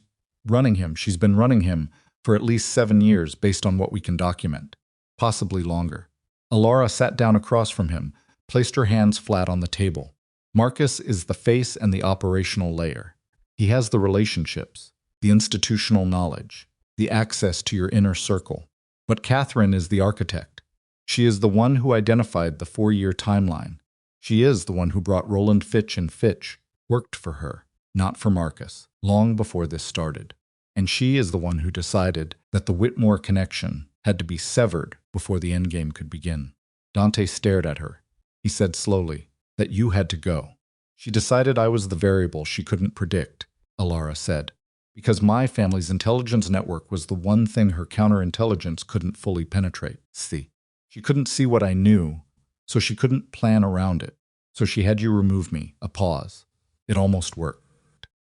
been running him for at least 7 years based on what we can document, possibly longer. Alara sat down across from him, placed her hands flat on the table. Marcus is the face and the operational layer. He has the relationships, the institutional knowledge, the access to your inner circle. But Catherine is the architect. She is the one who identified the 4-year timeline. She is the one who brought Roland Fitch, and Fitch worked for her, not for Marcus, long before this started. And she is the one who decided that the Whitmore connection had to be severed before the endgame could begin. Dante stared at her. He said slowly, that you had to go. She decided I was the variable she couldn't predict, Alara said, because my family's intelligence network was the one thing her counterintelligence couldn't fully penetrate. See, she couldn't see what I knew, so she couldn't plan around it. So she had you remove me, a pause. It almost worked.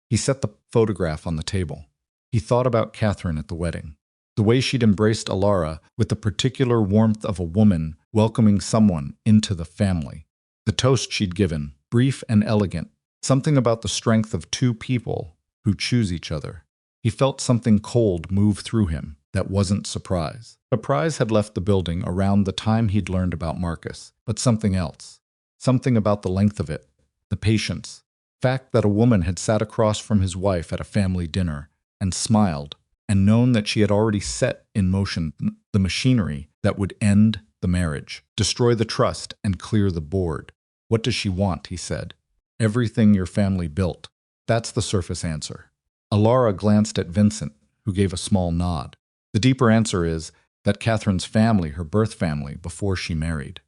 He set the photograph on the table. He thought about Catherine at the wedding. The way she'd embraced Alara with the particular warmth of a woman welcoming someone into the family. The toast she'd given, brief and elegant, something about the strength of two people who choose each other. He felt something cold move through him that wasn't surprise. Surprise had left the building around the time he'd learned about Marcus, but something else. Something about the length of it, the patience, fact that a woman had sat across from his wife at a family dinner and smiled, and known that she had already set in motion the machinery that would end the marriage, destroy the trust, and clear the board. What does she want, he said. Everything your family built. That's the surface answer. Alara glanced at Vincent, who gave a small nod. The deeper answer is that Catherine's family, her birth family, before she married.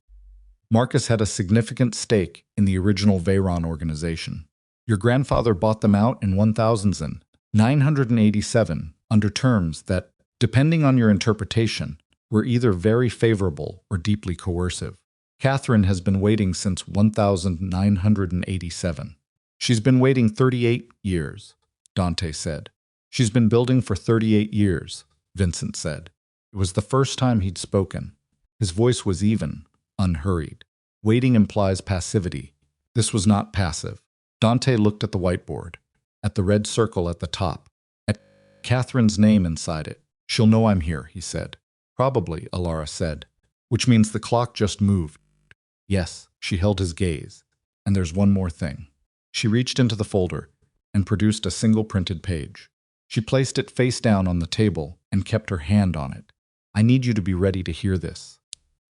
Marcus had a significant stake in the original Veyron organization. Your grandfather bought them out in 1987 under terms that, depending on your interpretation, were either very favorable or deeply coercive. Catherine has been waiting since 1987. She's been waiting 38 years, Dante said. She's been building for 38 years, Vincent said. It was the first time he'd spoken. His voice was even, unhurried. Waiting implies passivity. This was not passive. Dante looked at the whiteboard, at the red circle at the top, at Catherine's name inside it. She'll know I'm here, he said. Probably, Alara said, which means the clock just moved. Yes, she held his gaze. And there's one more thing. She reached into the folder and produced a single printed page. She placed it face down on the table and kept her hand on it. I need you to be ready to hear this.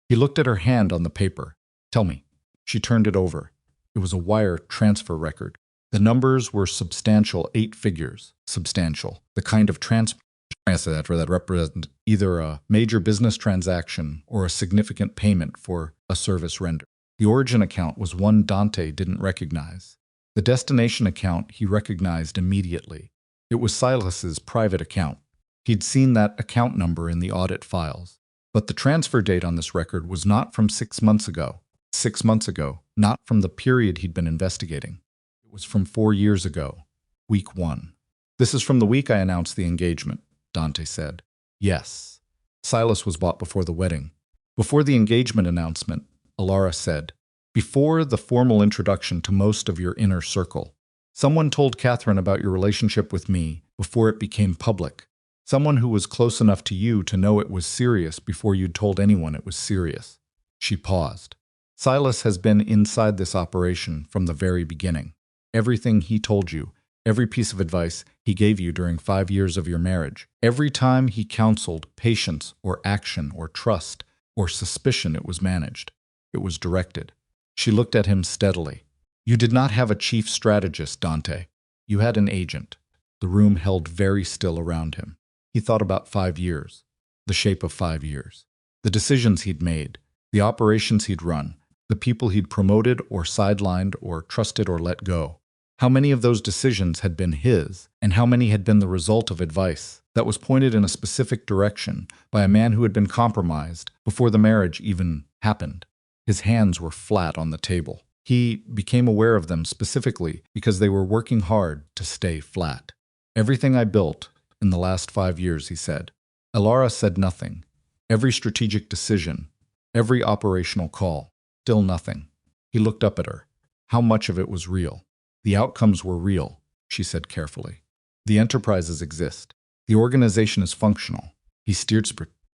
He looked at her hand on the paper. Tell me. She turned it over. It was a wire transfer record. The numbers were substantial, 8 figures. Substantial. The kind of transfer that represent either a major business transaction or a significant payment for a service rendered. The origin account was one Dante didn't recognize. The destination account he recognized immediately. It was Silas's private account. He'd seen that account number in the audit files. But the transfer date on this record was not from 6 months ago. 6 months ago, not from the period he'd been investigating. It was from 4 years ago, week 1. This is from the week I announced the engagement, Dante said. Yes. Silas was bought before the wedding. Before the engagement announcement, Alara said. Before the formal introduction to most of your inner circle. Someone told Catherine about your relationship with me before it became public. Someone who was close enough to you to know it was serious before you'd told anyone it was serious. She paused. Silas has been inside this operation from the very beginning. Everything he told you, every piece of advice he gave you during 5 years of your marriage, every time he counseled patience or action or trust or suspicion, it was managed. It was directed. She looked at him steadily. You did not have a chief strategist, Dante. You had an agent. The room held very still around him. He thought about 5 years, the shape of 5 years, the decisions he'd made, the operations he'd run, the people he'd promoted or sidelined or trusted or let go. How many of those decisions had been his, and how many had been the result of advice that was pointed in a specific direction by a man who had been compromised before the marriage even happened. His hands were flat on the table. He became aware of them specifically because they were working hard to stay flat. Everything I built in the last 5 years, he said. Alara said nothing. Every strategic decision, every operational call, still nothing. He looked up at her. How much of it was real? The outcomes were real, she said carefully. The enterprises exist. The organization is functional. He steered,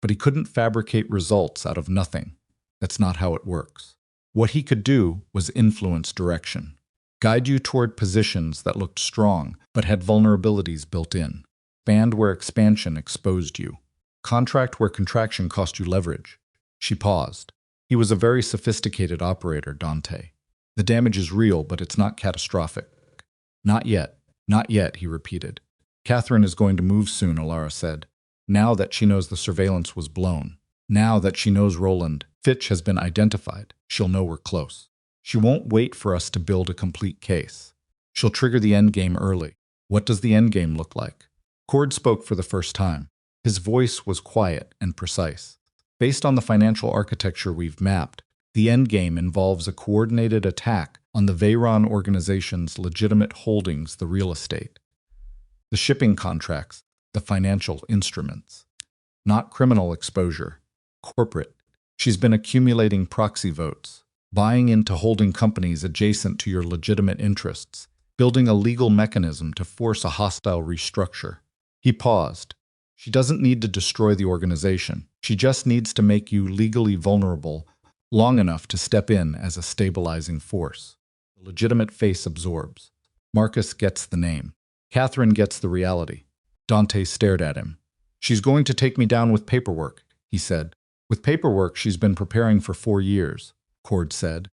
but he couldn't fabricate results out of nothing. That's not how it works. What he could do was influence direction, guide you toward positions that looked strong but had vulnerabilities built in, expand where expansion exposed you, contract where contraction cost you leverage. She paused. He was a very sophisticated operator, Dante. The damage is real, but it's not catastrophic. Not yet, he repeated. Catherine is going to move soon, Alara said. Now that she knows the surveillance was blown, now that she knows Roland Fitch has been identified, she'll know we're close. She won't wait for us to build a complete case. She'll trigger the endgame early. What does the endgame look like? Cord spoke for the first time. His voice was quiet and precise. Based on the financial architecture we've mapped, the endgame involves a coordinated attack on the Veyron organization's legitimate holdings, the real estate, the shipping contracts, the financial instruments. Not criminal exposure, corporate. She's been accumulating proxy votes, buying into holding companies adjacent to your legitimate interests, building a legal mechanism to force a hostile restructure. He paused. She doesn't need to destroy the organization. She just needs to make you legally vulnerable long enough to step in as a stabilizing force. The legitimate face absorbs. Marcus gets the name. Catherine gets the reality. Dante stared at him. She's going to take me down with paperwork, he said. With paperwork she's been preparing for 4 years, Cord said.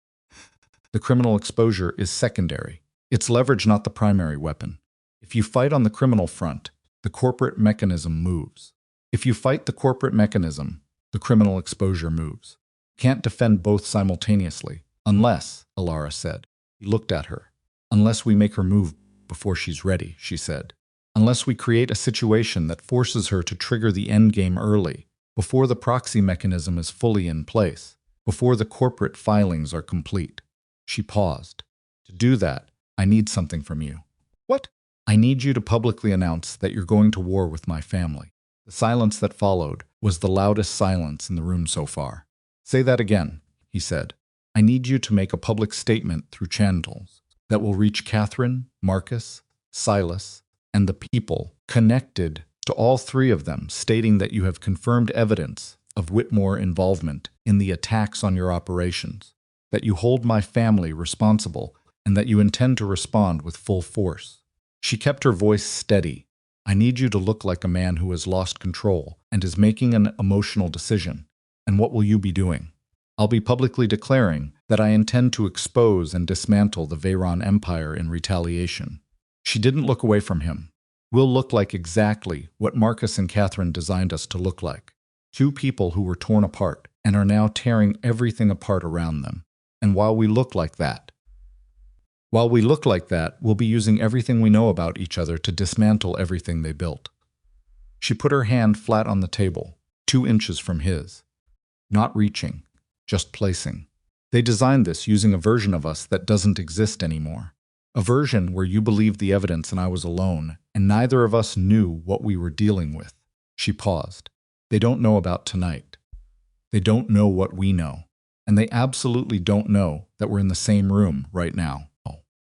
The criminal exposure is secondary. It's leverage, not the primary weapon. If you fight on the criminal front, the corporate mechanism moves. If you fight the corporate mechanism, the criminal exposure moves. Can't defend both simultaneously, unless, Alara said. He looked at her. Unless we make her move before she's ready, she said. Unless we create a situation that forces her to trigger the endgame early, before the proxy mechanism is fully in place, before the corporate filings are complete. She paused. To do that, I need something from you. What? I need you to publicly announce that you're going to war with my family. The silence that followed was the loudest silence in the room so far. Say that again, he said. I need you to make a public statement through channels that will reach Catherine, Marcus, Silas, and the people connected to all 3 of them, stating that you have confirmed evidence of Whitmore involvement in the attacks on your operations, that you hold my family responsible, and that you intend to respond with full force. She kept her voice steady. I need you to look like a man who has lost control and is making an emotional decision. And what will you be doing? I'll be publicly declaring that I intend to expose and dismantle the Veyron Empire in retaliation. She didn't look away from him. We'll look like exactly what Marcus and Catherine designed us to look like. 2 people who were torn apart and are now tearing everything apart around them. And while we look like that, we'll be using everything we know about each other to dismantle everything they built. She put her hand flat on the table, 2 inches from his. Not reaching, just placing. They designed this using a version of us that doesn't exist anymore. A version where you believed the evidence and I was alone, and neither of us knew what we were dealing with. She paused. They don't know about tonight. They don't know what we know. And they absolutely don't know that we're in the same room right now.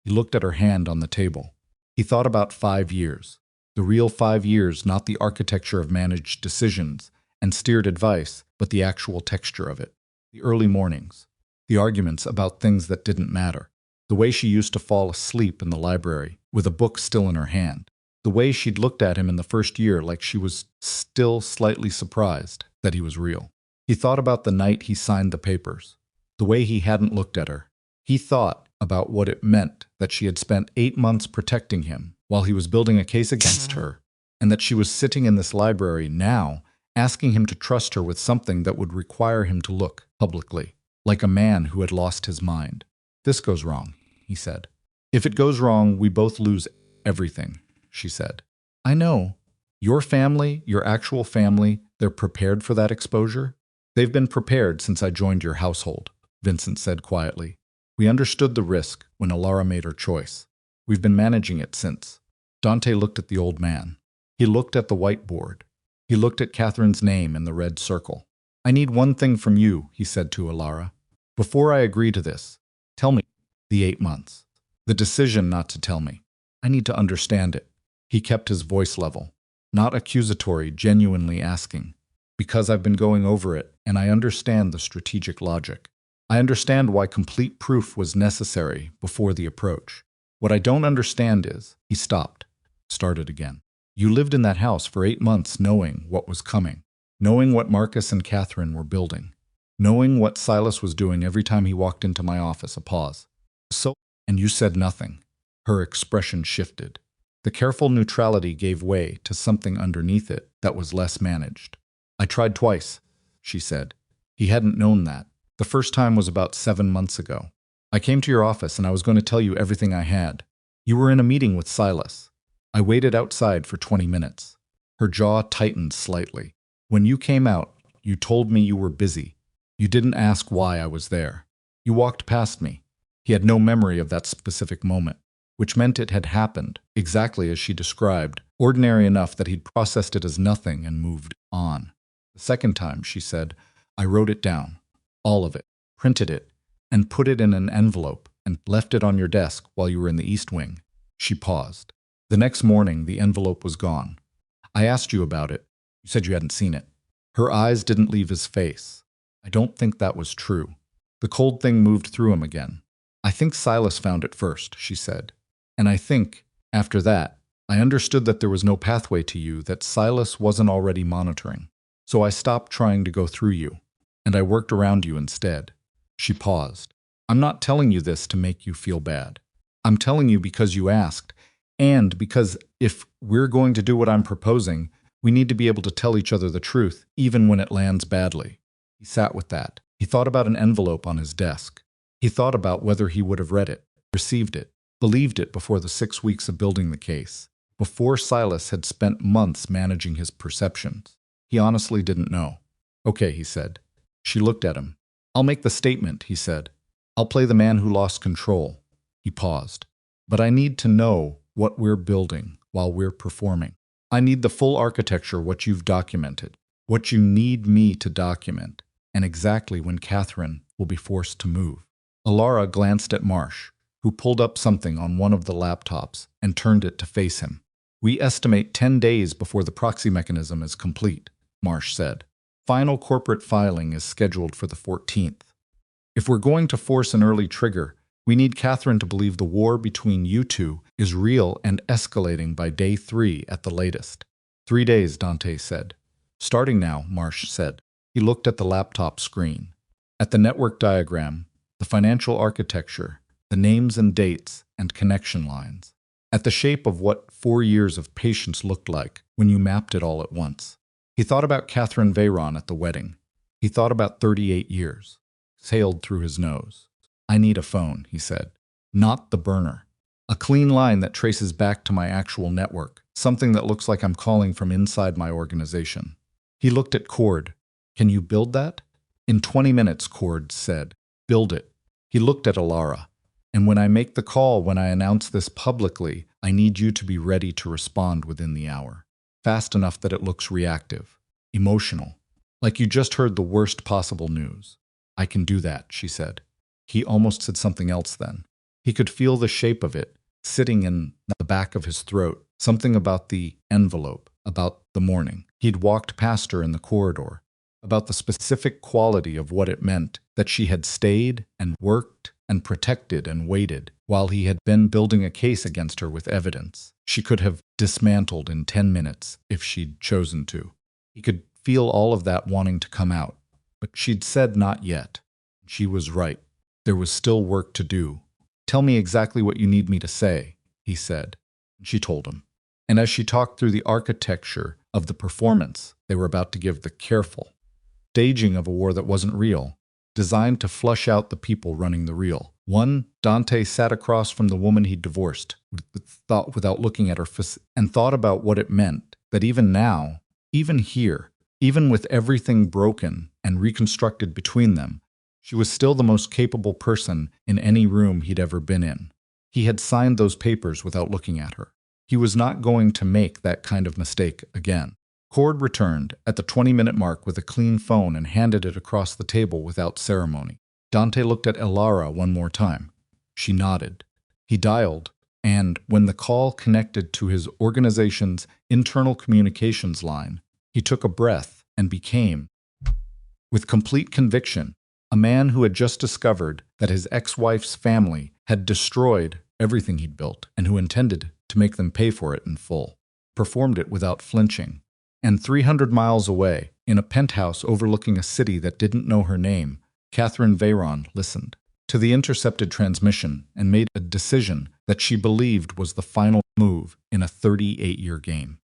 He looked at her hand on the table. He thought about 5 years. The real 5 years, not the architecture of managed decisions and steered advice, but the actual texture of it. The early mornings. The arguments about things that didn't matter. The way she used to fall asleep in the library with a book still in her hand. The way she'd looked at him in the first year like she was still slightly surprised that he was real. He thought about the night he signed the papers. The way he hadn't looked at her. He thought about what it meant that she had spent 8 months protecting him while he was building a case against her, and that she was sitting in this library now asking him to trust her with something that would require him to look publicly, like a man who had lost his mind. This goes wrong, he said. If it goes wrong, we both lose everything, she said. I know. Your family, your actual family, they're prepared for that exposure? They've been prepared since I joined your household, Vincent said quietly. We understood the risk when Alara made her choice. We've been managing it since. Dante looked at the old man. He looked at the whiteboard. He looked at Catherine's name in the red circle. I need one thing from you, he said to Alara. Before I agree to this, tell me the 8 months. The decision not to tell me. I need to understand it. He kept his voice level, not accusatory, genuinely asking. Because I've been going over it, and I understand the strategic logic. I understand why complete proof was necessary before the approach. What I don't understand is, he stopped, started again. You lived in that house for 8 months knowing what was coming, knowing what Marcus and Catherine were building, knowing what Silas was doing every time he walked into my office. A pause. So, and you said nothing. Her expression shifted. The careful neutrality gave way to something underneath it that was less managed. I tried twice, she said. He hadn't known that. The first time was about 7 months ago. I came to your office and I was going to tell you everything I had. You were in a meeting with Silas. I waited outside for 20 minutes. Her jaw tightened slightly. When you came out, you told me you were busy. You didn't ask why I was there. You walked past me. He had no memory of that specific moment, which meant it had happened, exactly as she described, ordinary enough that he'd processed it as nothing and moved on. The second time, she said, I wrote it down, all of it, printed it, and put it in an envelope and left it on your desk while you were in the East Wing. She paused. The next morning, the envelope was gone. I asked you about it. You said you hadn't seen it. Her eyes didn't leave his face. I don't think that was true. The cold thing moved through him again. I think Silas found it first, she said. And I think, after that, I understood that there was no pathway to you that Silas wasn't already monitoring. So I stopped trying to go through you, and I worked around you instead. She paused. I'm not telling you this to make you feel bad. I'm telling you because you asked, and because if we're going to do what I'm proposing, we need to be able to tell each other the truth, even when it lands badly. He sat with that. He thought about an envelope on his desk. He thought about whether he would have read it, received it, believed it before the 6 weeks of building the case, before Silas had spent months managing his perceptions. He honestly didn't know. Okay, he said. She looked at him. I'll make the statement, he said. I'll play the man who lost control. He paused. But I need to know what we're building while we're performing. I need the full architecture, what you've documented, what you need me to document, and exactly when Catherine will be forced to move. Alara glanced at Marsh, who pulled up something on one of the laptops and turned it to face him. We estimate 10 days before the proxy mechanism is complete, Marsh said. Final corporate filing is scheduled for the 14th. If we're going to force an early trigger, we need Catherine to believe the war between you two is real and escalating by day 3 at the latest. 3 days, Dante said. Starting now, Marsh said. He looked at the laptop screen, at the network diagram, the financial architecture, the names and dates and connection lines, at the shape of what 4 years of patience looked like when you mapped it all at once. He thought about Catherine Veyron at the wedding. He thought about 38 years. Sailed through his nose. I need a phone, he said. Not the burner. A clean line that traces back to my actual network, something that looks like I'm calling from inside my organization. He looked at Cord. Can you build that? In 20 minutes, Cord said. Build it. He looked at Alara. And when I make the call, when I announce this publicly, I need you to be ready to respond within the hour. Fast enough that it looks reactive, emotional, like you just heard the worst possible news. I can do that, she said. He almost said something else then. He could feel the shape of it, sitting in the back of his throat, something about the envelope, about the morning. He'd walked past her in the corridor, about the specific quality of what it meant that she had stayed and worked and protected and waited while he had been building a case against her with evidence she could have dismantled in 10 minutes if she'd chosen to. He could feel all of that wanting to come out, but she'd said not yet. She was right. There was still work to do. Tell me exactly what you need me to say, he said. She told him. And as she talked through the architecture of the performance they were about to give, the careful staging of a war that wasn't real, designed to flush out the people running the real one, Dante sat across from the woman he'd divorced, without looking at her, and thought about what it meant that even now, even here, even with everything broken and reconstructed between them, she was still the most capable person in any room he'd ever been in. He had signed those papers without looking at her. He was not going to make that kind of mistake again. Cord returned at the 20-minute mark with a clean phone and handed it across the table without ceremony. Dante looked at Alara one more time. She nodded. He dialed, and when the call connected to his organization's internal communications line, he took a breath and became, with complete conviction, a man who had just discovered that his ex-wife's family had destroyed everything he'd built and who intended to make them pay for it in full. Performed it without flinching. And 300 miles away, in a penthouse overlooking a city that didn't know her name, Catherine Veyron listened to the intercepted transmission and made a decision that she believed was the final move in a 38-year game.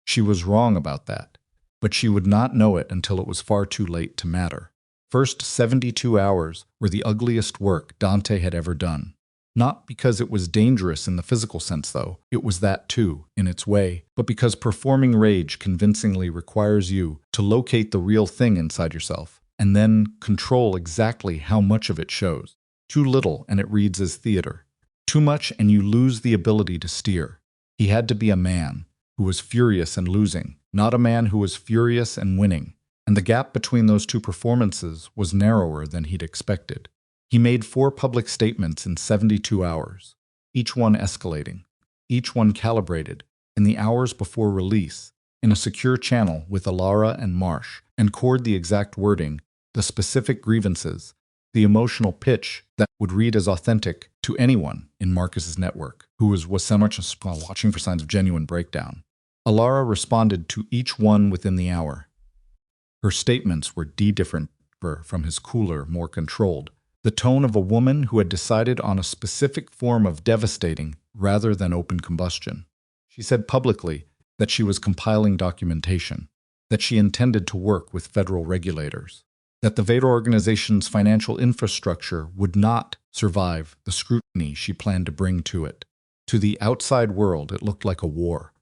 She was wrong about that, but she would not know it until it was far too late to matter. First 72 hours were the ugliest work Dante had ever done. Not because it was dangerous in the physical sense, though. It was that too, in its way, but because performing rage convincingly requires you to locate the real thing inside yourself, and then control exactly how much of it shows. Too little, and it reads as theater. Too much, and you lose the ability to steer. He had to be a man who was furious and losing, not a man who was furious and winning. And the gap between those two performances was narrower than he'd expected. He made 4 public statements in 72 hours, each one escalating, each one calibrated, in the hours before release, in a secure channel with Alara and Marsh, and Cord the exact wording, the specific grievances, the emotional pitch that would read as authentic to anyone in Marcus's network, who was so much watching for signs of genuine breakdown. Alara responded to each one within the hour. Her statements were different from his cooler, more controlled, the tone of a woman who had decided on a specific form of devastating rather than open combustion. She said publicly that she was compiling documentation, that she intended to work with federal regulators, that the Vader organization's financial infrastructure would not survive the scrutiny she planned to bring to it. To the outside world, it looked like a war.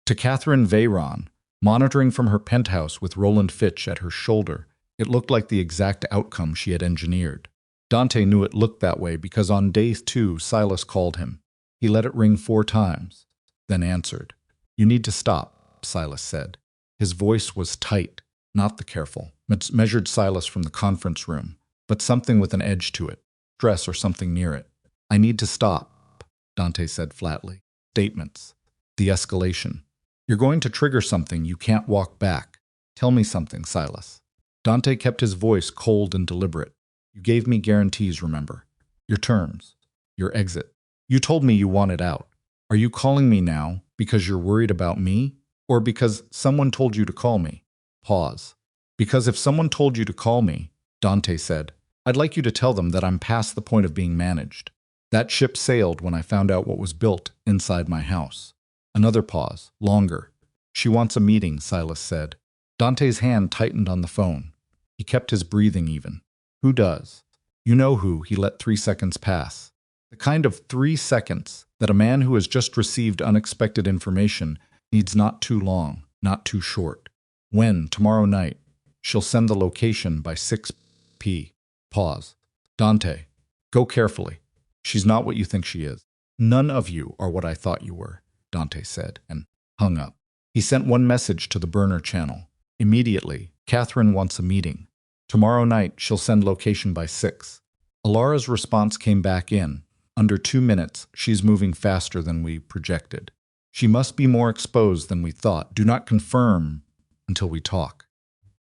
To Catherine Veyron, monitoring from her penthouse with Roland Fitch at her shoulder, it looked like the exact outcome she had engineered. Dante knew it looked that way because on day 2, Silas called him. He let it ring 4 times, then answered. "You need to stop," Silas said. His voice was tight, not the careful. It measured Silas from the conference room, but something with an edge to it, stress or something near it. "I need to stop," Dante said flatly. Statements. The escalation. "You're going to trigger something you can't walk back. Tell me something, Silas." Dante kept his voice cold and deliberate. "You gave me guarantees, remember? Your terms. Your exit. You told me you wanted out. Are you calling me now because you're worried about me? Or because someone told you to call me?" Pause. "Because if someone told you to call me," Dante said, "I'd like you to tell them that I'm past the point of being managed. That ship sailed when I found out what was built inside my house." Another pause, longer. "She wants a meeting," Silas said. Dante's hand tightened on the phone. He kept his breathing even. "Who does?" "You know who," he let 3 seconds pass. The kind of 3 seconds that a man who has just received unexpected information needs, not too long, not too short. "When? Tomorrow night." she'll send the location by 6 p. Pause. Dante, go carefully. She's not what you think she is. None of you are what I thought you were, Dante said, and hung up. He sent one message to the burner channel. Immediately, Catherine wants a meeting. Tomorrow night, she'll send location by 6. Alara's response came back in. Under 2 minutes, she's moving faster than we projected. She must be more exposed than we thought. Do not confirm until we talk.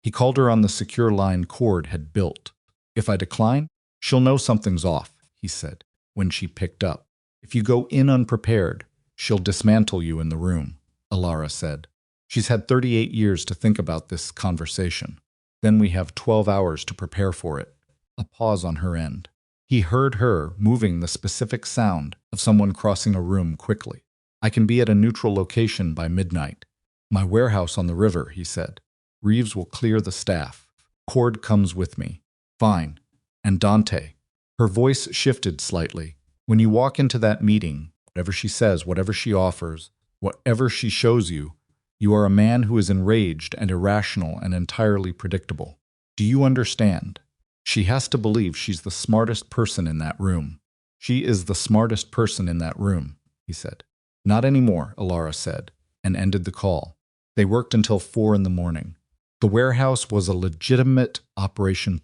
He called her on the secure line Cord had built. If I decline, she'll know something's off, he said, when she picked up. If you go in unprepared, she'll dismantle you in the room, Alara said. She's had 38 years to think about this conversation. Then we have 12 hours to prepare for it. A pause on her end. He heard her moving the specific sound of someone crossing a room quickly. I can be at a neutral location by midnight. My warehouse on the river, he said. Reeves will clear the staff. Cord comes with me. Fine. And Dante. Her voice shifted slightly. When you walk into that meeting, whatever she says, whatever she offers, whatever she shows you, you are a man who is enraged and irrational and entirely predictable. Do you understand? She has to believe she's the smartest person in that room. She is the smartest person in that room, he said. Not anymore, Alara said, and ended the call. They worked until 4 in the morning. The warehouse was a legitimate operation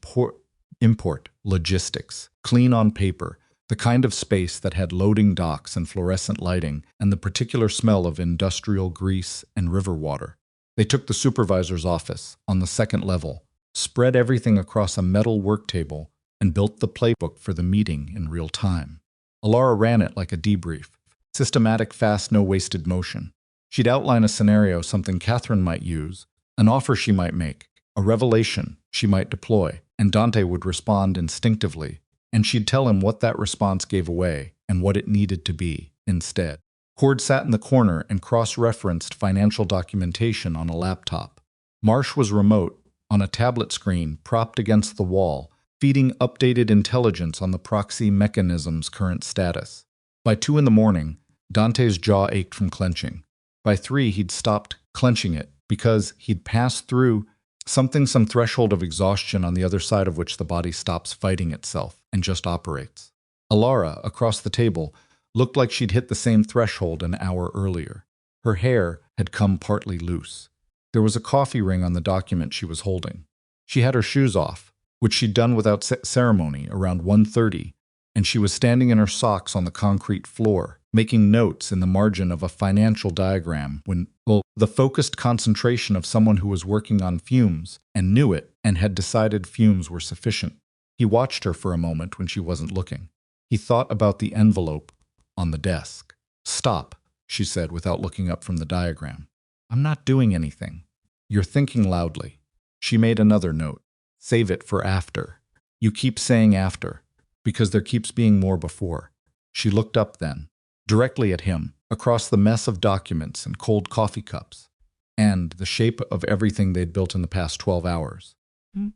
import logistics, clean on paper, the kind of space that had loading docks and fluorescent lighting and the particular smell of industrial grease and river water. They took the supervisor's office on the 2nd level, spread everything across a metal work table, and built the playbook for the meeting in real time. Alara ran it like a debrief. Systematic, fast, no wasted motion. She'd outline a scenario, something Catherine might use, an offer she might make, a revelation she might deploy, and Dante would respond instinctively, and she'd tell him what that response gave away and what it needed to be instead. Cord sat in the corner and cross-referenced financial documentation on a laptop. Marsh was remote, on a tablet screen propped against the wall, feeding updated intelligence on the proxy mechanism's current status. By 2 in the morning, Dante's jaw ached from clenching. By 3, he'd stopped clenching it because he'd passed through some threshold of exhaustion on the other side of which the body stops fighting itself and just operates. Alara, across the table, looked like she'd hit the same threshold an hour earlier. Her hair had come partly loose. There was a coffee ring on the document she was holding. She had her shoes off, which she'd done without ceremony around 1:30, and she was standing in her socks on the concrete floor, making notes in the margin of a financial diagram when, the focused concentration of someone who was working on fumes and knew it and had decided fumes were sufficient. He watched her for a moment when she wasn't looking. He thought about the envelope on the desk. Stop, she said without looking up from the diagram. I'm not doing anything. You're thinking loudly. She made another note. Save it for after. You keep saying after, because there keeps being more before. She looked up then, directly at him, across the mess of documents and cold coffee cups, and the shape of everything they'd built in the past 12 hours.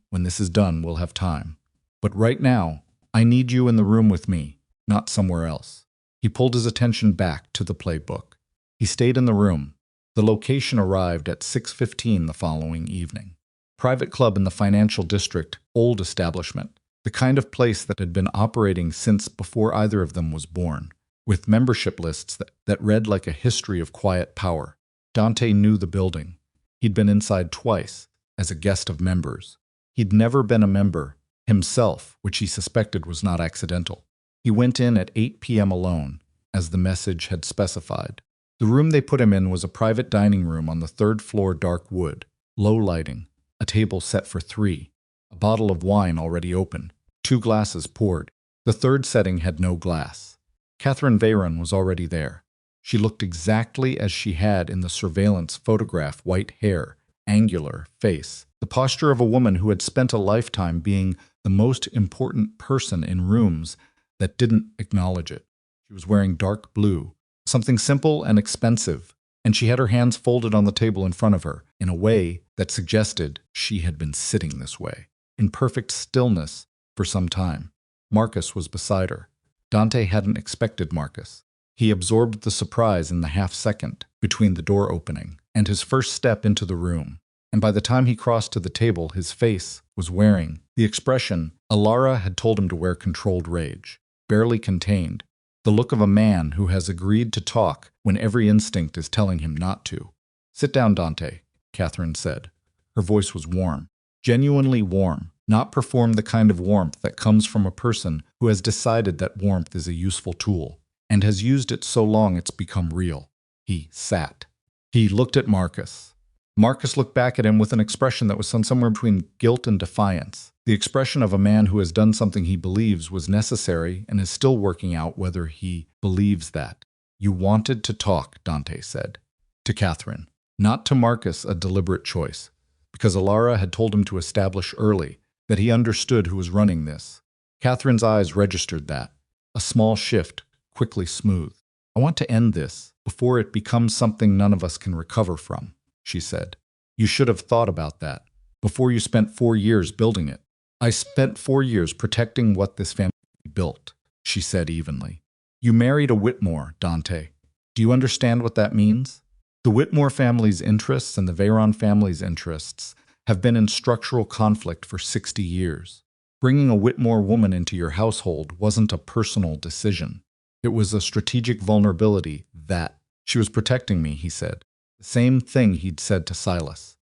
When this is done, we'll have time. But right now, I need you in the room with me, not somewhere else. He pulled his attention back to the playbook. He stayed in the room. The location arrived at 6:15 the following evening. Private club in the financial district, old establishment, the kind of place that had been operating since before either of them was born, with membership lists that read like a history of quiet power. Dante knew the building. He'd been inside twice, as a guest of members. He'd never been a member himself, which he suspected was not accidental. He went in at 8 p.m. alone, as the message had specified. The room they put him in was a private dining room on the 3rd floor, dark wood, low lighting, a table set for 3, a bottle of wine already open, 2 glasses poured. The 3rd setting had no glass. Catherine Veyron was already there. She looked exactly as she had in the surveillance photograph, white hair, angular face, the posture of a woman who had spent a lifetime being the most important person in rooms that didn't acknowledge it. She was wearing dark blue, something simple and expensive, and she had her hands folded on the table in front of her in a way that suggested she had been sitting this way, in perfect stillness for some time. Marcus was beside her. Dante hadn't expected Marcus. He absorbed the surprise in the half-second between the door opening and his first step into the room, and by the time he crossed to the table, his face was wearing the expression Alara had told him to wear: controlled rage, barely contained, the look of a man who has agreed to talk when every instinct is telling him not to. "Sit down, Dante," Catherine said. Her voice was warm, genuinely warm, not perform the kind of warmth that comes from a person who has decided that warmth is a useful tool, and has used it so long it's become real. He sat. He looked at Marcus. Marcus looked back at him with an expression that was somewhere between guilt and defiance, the expression of a man who has done something he believes was necessary and is still working out whether he believes that. "You wanted to talk," Dante said. To Catherine. Not to Marcus, a deliberate choice, because Alara had told him to establish early that he understood who was running this. Catherine's eyes registered that. A small shift, quickly smooth. "I want to end this before it becomes something none of us can recover from," she said. "You should have thought about that before you spent 4 years building it." "I spent 4 years protecting what this family built," she said evenly. "You married a Whitmore, Dante. Do you understand what that means? The Whitmore family's interests and the Veyron family's interests have been in structural conflict for 60 years. Bringing a Whitmore woman into your household wasn't a personal decision. It was a strategic vulnerability that she was protecting me," he said. The same thing he'd said to Silas.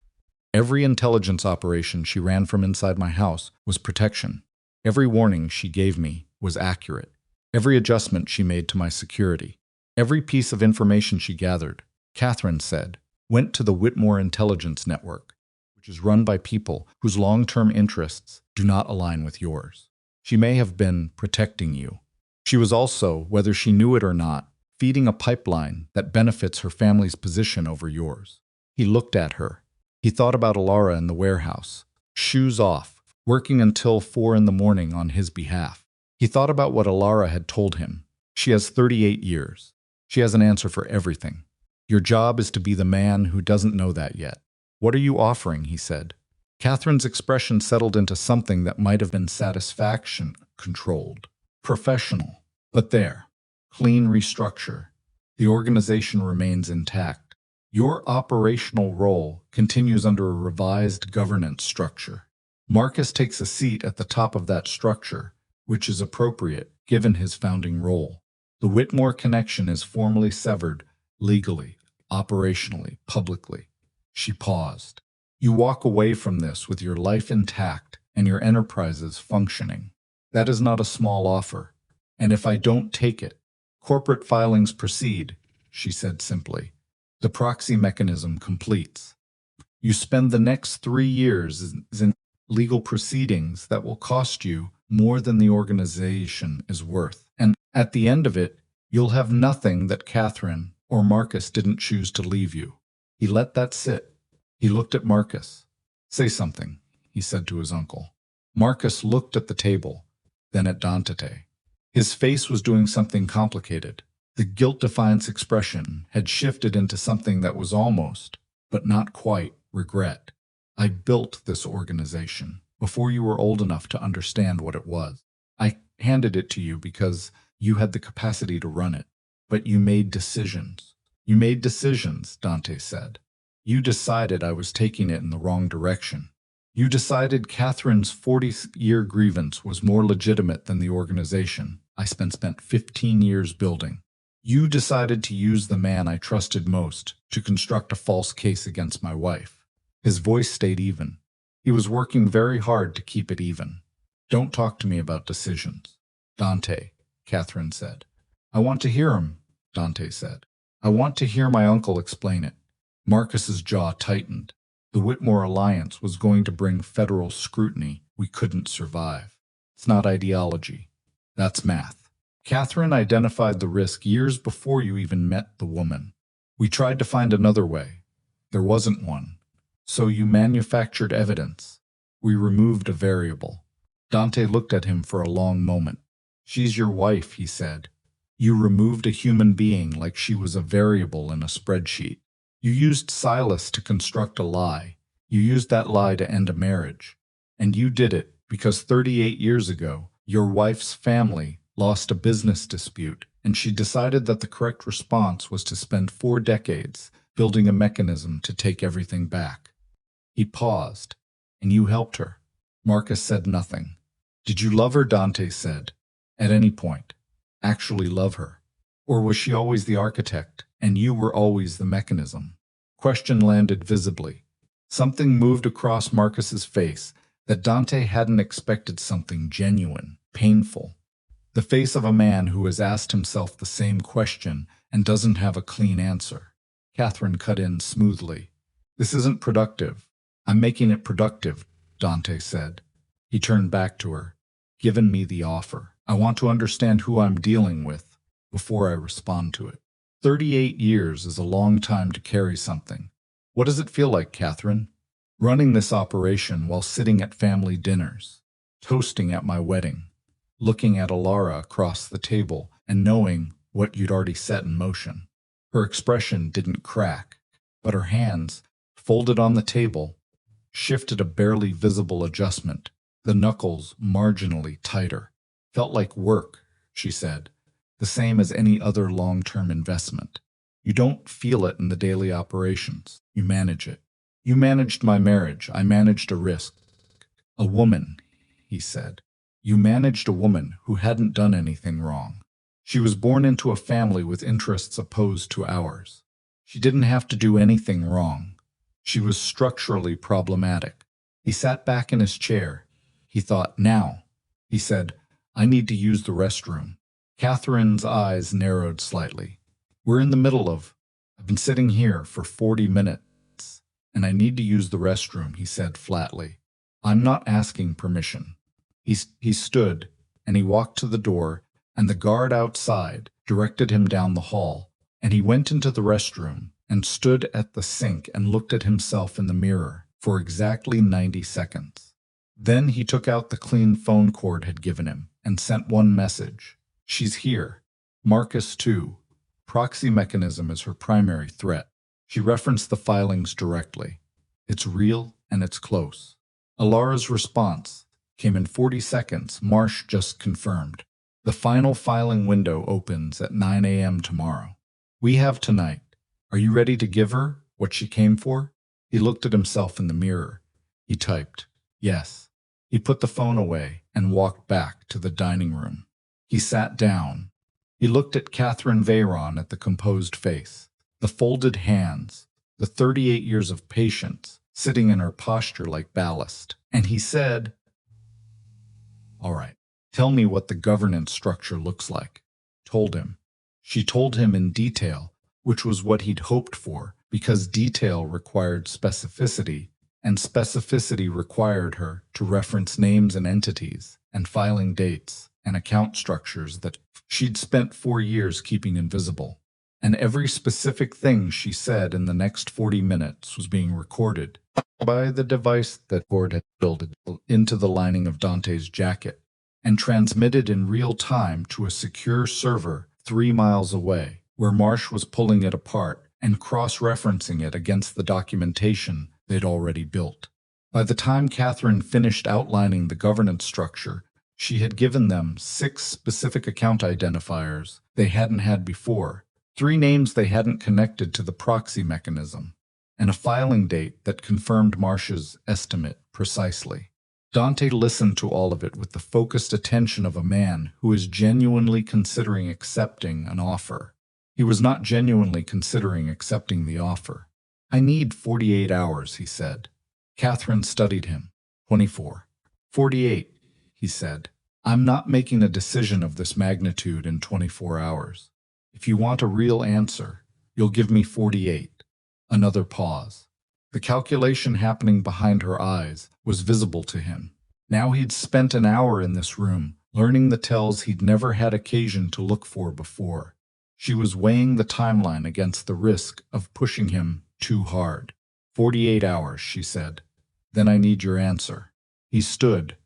"Every intelligence operation she ran from inside my house was protection. Every warning she gave me was accurate. Every adjustment she made to my security, every piece of information she gathered," Catherine said, "went to the Whitmore Intelligence Network, which is run by people whose long-term interests do not align with yours. She may have been protecting you. She was also, whether she knew it or not, feeding a pipeline that benefits her family's position over yours." He looked at her. He thought about Alara in the warehouse, shoes off, working until 4 in the morning on his behalf. He thought about what Alara had told him. "She has 38 years. She has an answer for everything. Your job is to be the man who doesn't know that yet." "What are you offering?" he said. Catherine's expression settled into something that might have been satisfaction, controlled, professional. "But there. Clean restructure. The organization remains intact. Your operational role continues under a revised governance structure. Marcus takes a seat at the top of that structure, which is appropriate given his founding role. The Whitmore connection is formally severed, legally, operationally, publicly." She paused. "You walk away from this with your life intact and your enterprises functioning. That is not a small offer. And if I don't take it, corporate filings proceed," she said simply. "The proxy mechanism completes. You spend the next 3 years in legal proceedings that will cost you more than the organization is worth. And at the end of it, you'll have nothing that Catherine or Marcus didn't choose to leave you." He let that sit. He looked at Marcus. "Say something," he said to his uncle. Marcus looked at the table, then at Dante. His face was doing something complicated. The guilt-defiance expression had shifted into something that was almost, but not quite, regret. "I built this organization before you were old enough to understand what it was. I handed it to you because you had the capacity to run it. But you made decisions." "You made decisions," Dante said. "You decided I was taking it in the wrong direction. You decided Catherine's 40-year grievance was more legitimate than the organization I spent 15 years building. You decided to use the man I trusted most to construct a false case against my wife." His voice stayed even. He was working very hard to keep it even. "Don't talk to me about decisions, Dante," Catherine said. "I want to hear him," Dante said. "I want to hear my uncle explain it." Marcus's jaw tightened. The Whitmore alliance was going to bring federal scrutiny we couldn't survive. "It's not ideology. That's math. Catherine identified the risk years before you even met the woman. We tried to find another way. There wasn't one. So you manufactured evidence. We removed a variable." Dante looked at him for a long moment. "She's your wife," he said. "You removed a human being like she was a variable in a spreadsheet. You used Silas to construct a lie. You used that lie to end a marriage. And you did it because 38 years ago, your wife's family lost a business dispute, and she decided that the correct response was to spend 4 decades building a mechanism to take everything back. He paused. And you helped her. Marcus said nothing. Did you love her? Dante said. At any point. Actually love her? Or was she always the architect, and you were always the mechanism? Question landed visibly. Something moved across Marcus's face that Dante hadn't expected, something genuine, painful. The face of a man who has asked himself the same question and doesn't have a clean answer. Catherine cut in smoothly. This isn't productive. I'm making it productive, Dante said. He turned back to her. Given me the offer. I want to understand who I'm dealing with before I respond to it. 38 years is a long time to carry something. What does it feel like, Catherine? Running this operation while sitting at family dinners, toasting at my wedding, looking at Alara across the table and knowing what you'd already set in motion. Her expression didn't crack, but her hands, folded on the table, shifted a barely visible adjustment, the knuckles marginally tighter. Felt like work, she said, the same as any other long-term investment. You don't feel it in the daily operations. You manage it. You managed my marriage. I managed a risk. A woman, he said. You managed a woman who hadn't done anything wrong. She was born into a family with interests opposed to ours. She didn't have to do anything wrong. She was structurally problematic. He sat back in his chair. He thought, now. He said, I need to use the restroom. Catherine's eyes narrowed slightly. We're in the middle of, I've been sitting here for 40 minutes, and I need to use the restroom, he said flatly. I'm not asking permission. He stood, and he walked to the door, and the guard outside directed him down the hall, and he went into the restroom and stood at the sink and looked at himself in the mirror for exactly 90 seconds. Then he took out the clean phone Cord had given him and sent one message. She's here. Marcus, too. Proxy mechanism is her primary threat. She referenced the filings directly. It's real and it's close. Alara's response came in 40 seconds. Marsh just confirmed. The final filing window opens at 9 a.m. tomorrow. We have tonight. Are you ready to give her what she came for? He looked at himself in the mirror. He typed, yes. He put the phone away and walked back to the dining room. He sat down. He looked at Catherine Veyron at the composed face, the folded hands, the 38 years of patience sitting in her posture like ballast. And he said, all right, tell me what the governance structure looks like. Told him. She told him in detail, which was what he'd hoped for, because detail required specificity, and specificity required her to reference names and entities, and filing dates, and account structures that she'd spent 4 years keeping invisible. And every specific thing she said in the next 40 minutes was being recorded by the device that Cord had built into the lining of Dante's jacket, and transmitted in real time to a secure server 3 miles away, where Marsh was pulling it apart and cross-referencing it against the documentation they'd already built. By the time Catherine finished outlining the governance structure, she had given them 6 specific account identifiers they hadn't had before, 3 names they hadn't connected to the proxy mechanism, and a filing date that confirmed Marsh's estimate precisely. Dante listened to all of it with the focused attention of a man who is genuinely considering accepting an offer. He was not genuinely considering accepting the offer. I need 48 hours, he said. Catherine studied him. 24. 48, he said. I'm not making a decision of this magnitude in 24 hours. If you want a real answer, you'll give me 48. Another pause. The calculation happening behind her eyes was visible to him. Now he'd spent an hour in this room, learning the tells he'd never had occasion to look for before. She was weighing the timeline against the risk of pushing him too hard. 48 hours, she said. Then I need your answer. He stood,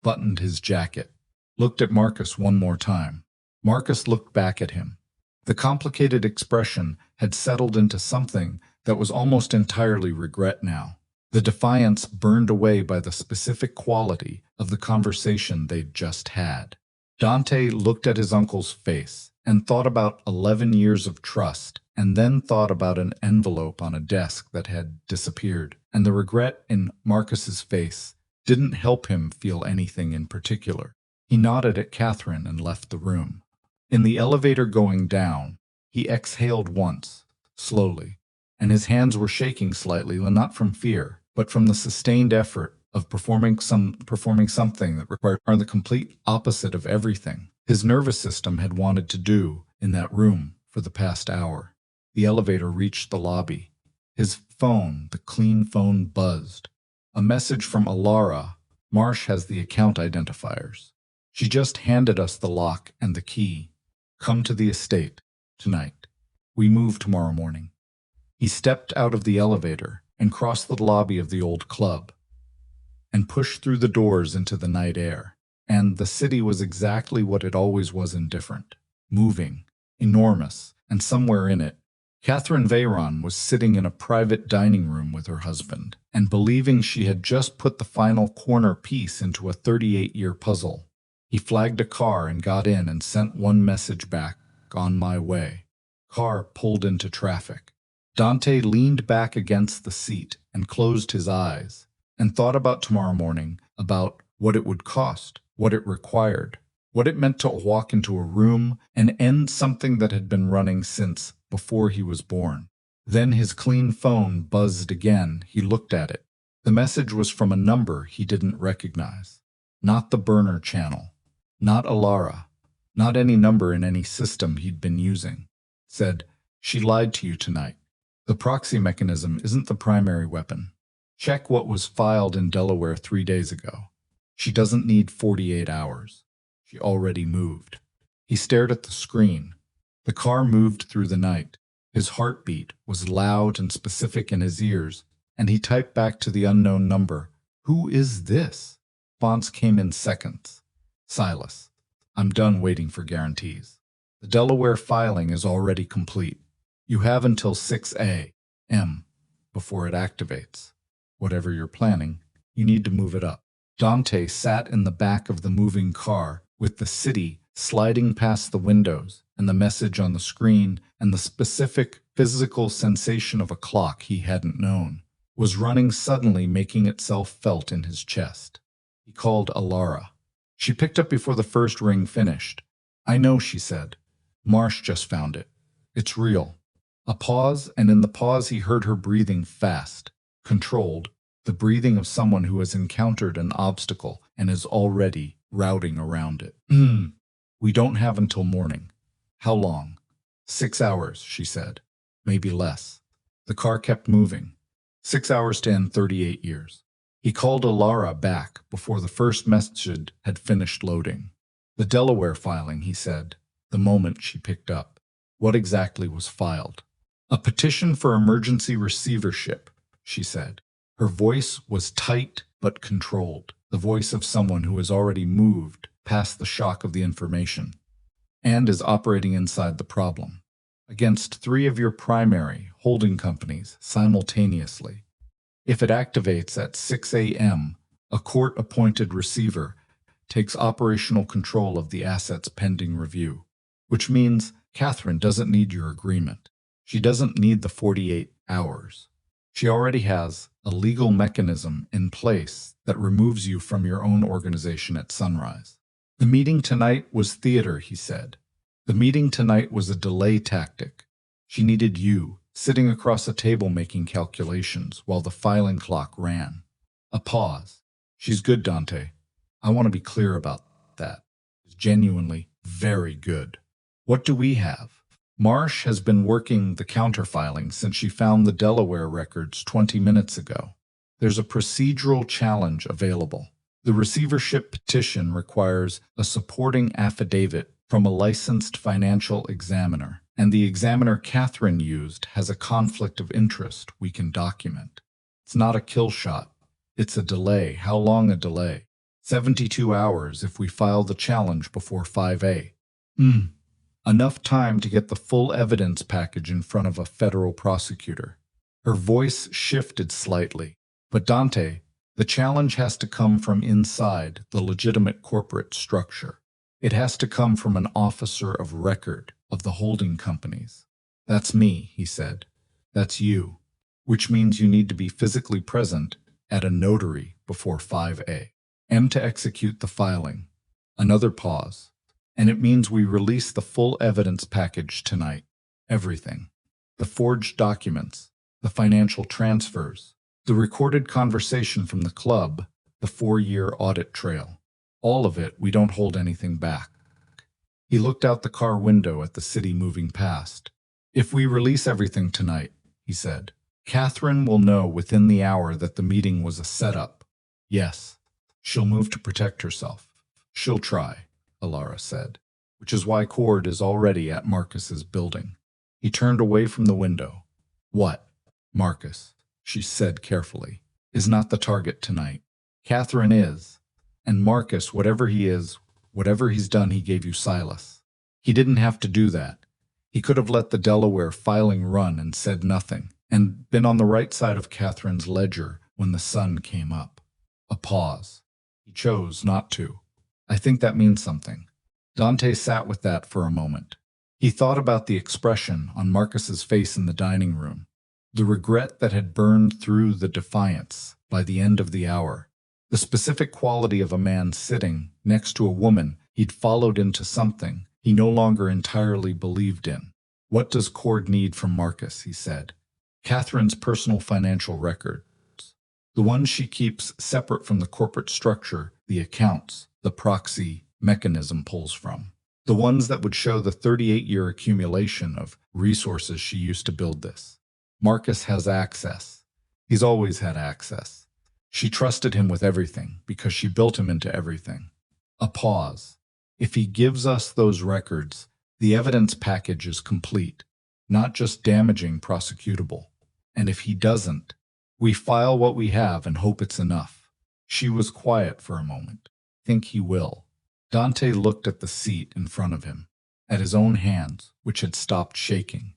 buttoned his jacket, looked at Marcus one more time. Marcus looked back at him. The complicated expression had settled into something that was almost entirely regret now. The defiance burned away by the specific quality of the conversation they'd just had. Dante looked at his uncle's face and thought about 11 years of trust, and then thought about an envelope on a desk that had disappeared, and the regret in Marcus's face didn't help him feel anything in particular. He nodded at Catherine and left the room. In the elevator going down, he exhaled once, slowly, and his hands were shaking slightly, not from fear, but from the sustained effort of performing something that required the complete opposite of everything his nervous system had wanted to do in that room for the past hour. The elevator reached the lobby. His phone, the clean phone, buzzed. A message from Alara. Marsh has the account identifiers. She just handed us the lock and the key. Come to the estate tonight. We move tomorrow morning. He stepped out of the elevator and crossed the lobby of the old club and pushed through the doors into the night air. And the city was exactly what it always was, indifferent, moving, enormous, and somewhere in it, Catherine Veyron was sitting in a private dining room with her husband and believing she had just put the final corner piece into a 38-year puzzle. He flagged a car and got in and sent one message back, "On my way." Car pulled into traffic. Dante leaned back against the seat and closed his eyes and thought about tomorrow morning, about what it would cost, what it required, what it meant to walk into a room and end something that had been running since before he was born. Then his clean phone buzzed again. He looked at it. The message was from a number he didn't recognize. Not the burner channel. Not Alara. Not any number in any system he'd been using. Said, "She lied to you tonight. The proxy mechanism isn't the primary weapon. Check what was filed in Delaware 3 days ago. She doesn't need 48 hours. She already moved." He stared at the screen. The car moved through the night. His heartbeat was loud and specific in his ears, and he typed back to the unknown number, "Who is this?" Response came in seconds. "Silas, I'm done waiting for guarantees. The Delaware filing is already complete. You have until 6 a.m. before it activates. Whatever you're planning, you need to move it up." Dante sat in the back of the moving car, with the city sliding past the windows and the message on the screen, and the specific physical sensation of a clock he hadn't known was running suddenly, making itself felt in his chest. He called Alara. She picked up before the first ring finished. "I know," she said. "Marsh just found it. It's real." A pause, and in the pause he heard her breathing fast, controlled, the breathing of someone who has encountered an obstacle and is already routing around it. "We don't have until morning." "How long?" 6 hours, she said. "Maybe less." The car kept moving. 6 hours to end 38 years. He called Alara back before the first message had finished loading. "The Delaware filing," he said, the moment she picked up. What exactly was filed? "A petition for emergency receivership," she said. Her voice was tight but controlled, the voice of someone who has already moved past the shock of the information and is operating inside the problem. "Against 3 of your primary holding companies simultaneously. If it activates at 6 a.m., a court-appointed receiver takes operational control of the assets pending review." Which means Catherine doesn't need your agreement. She doesn't need the 48 hours. She already has a legal mechanism in place that removes you from your own organization at sunrise. "The meeting tonight was theater," he said. "The meeting tonight was a delay tactic. She needed you, sitting across a table making calculations while the filing clock ran." A pause. "She's good, Dante. I want to be clear about that. She's genuinely very good. What do we have?" "Marsh has been working the counterfiling since she found the Delaware records 20 minutes ago. There's a procedural challenge available. The receivership petition requires a supporting affidavit from a licensed financial examiner, and the examiner Catherine used has a conflict of interest we can document. It's not a kill shot. It's a delay." "How long a delay?" 72 hours if we file the challenge before 5 a.m. Enough time to get the full evidence package in front of a federal prosecutor." Her voice shifted slightly. "But Dante, the challenge has to come from inside the legitimate corporate structure. It has to come from an officer of record of the holding companies. That's me, he said. That's you. Which means you need to be physically present at a notary before 5 a.m. to execute the filing. Another pause. And it means we release the full evidence package tonight. Everything. The forged documents, the financial transfers, the recorded conversation from the club, the 4-year audit trail. All of it, we don't hold anything back. He looked out the car window at the city moving past. If we release everything tonight, he said, Catherine will know within the hour that the meeting was a setup. Yes, she'll move to protect herself. She'll try, Alara said, which is why Cord is already at Marcus's building. He turned away from the window. What? Marcus, she said carefully, is not the target tonight. Catherine is. And Marcus, whatever he is, whatever he's done, he gave you Silas. He didn't have to do that. He could have let the Delaware filing run and said nothing, and been on the right side of Catherine's ledger when the sun came up. A pause. He chose not to. I think that means something. Dante sat with that for a moment. He thought about the expression on Marcus's face in the dining room, the regret that had burned through the defiance by the end of the hour, the specific quality of a man sitting next to a woman he'd followed into something he no longer entirely believed in. What does Cord need from Marcus, he said. Catherine's personal financial records, the ones she keeps separate from the corporate structure, the accounts, the proxy mechanism pulls from, the ones that would show the 38-year accumulation of resources she used to build this. Marcus has access. He's always had access. She trusted him with everything because she built him into everything. A pause. If he gives us those records, the evidence package is complete, not just damaging prosecutable. And if he doesn't, we file what we have and hope it's enough. She was quiet for a moment. Think he will. Dante looked at the seat in front of him, at his own hands, which had stopped shaking.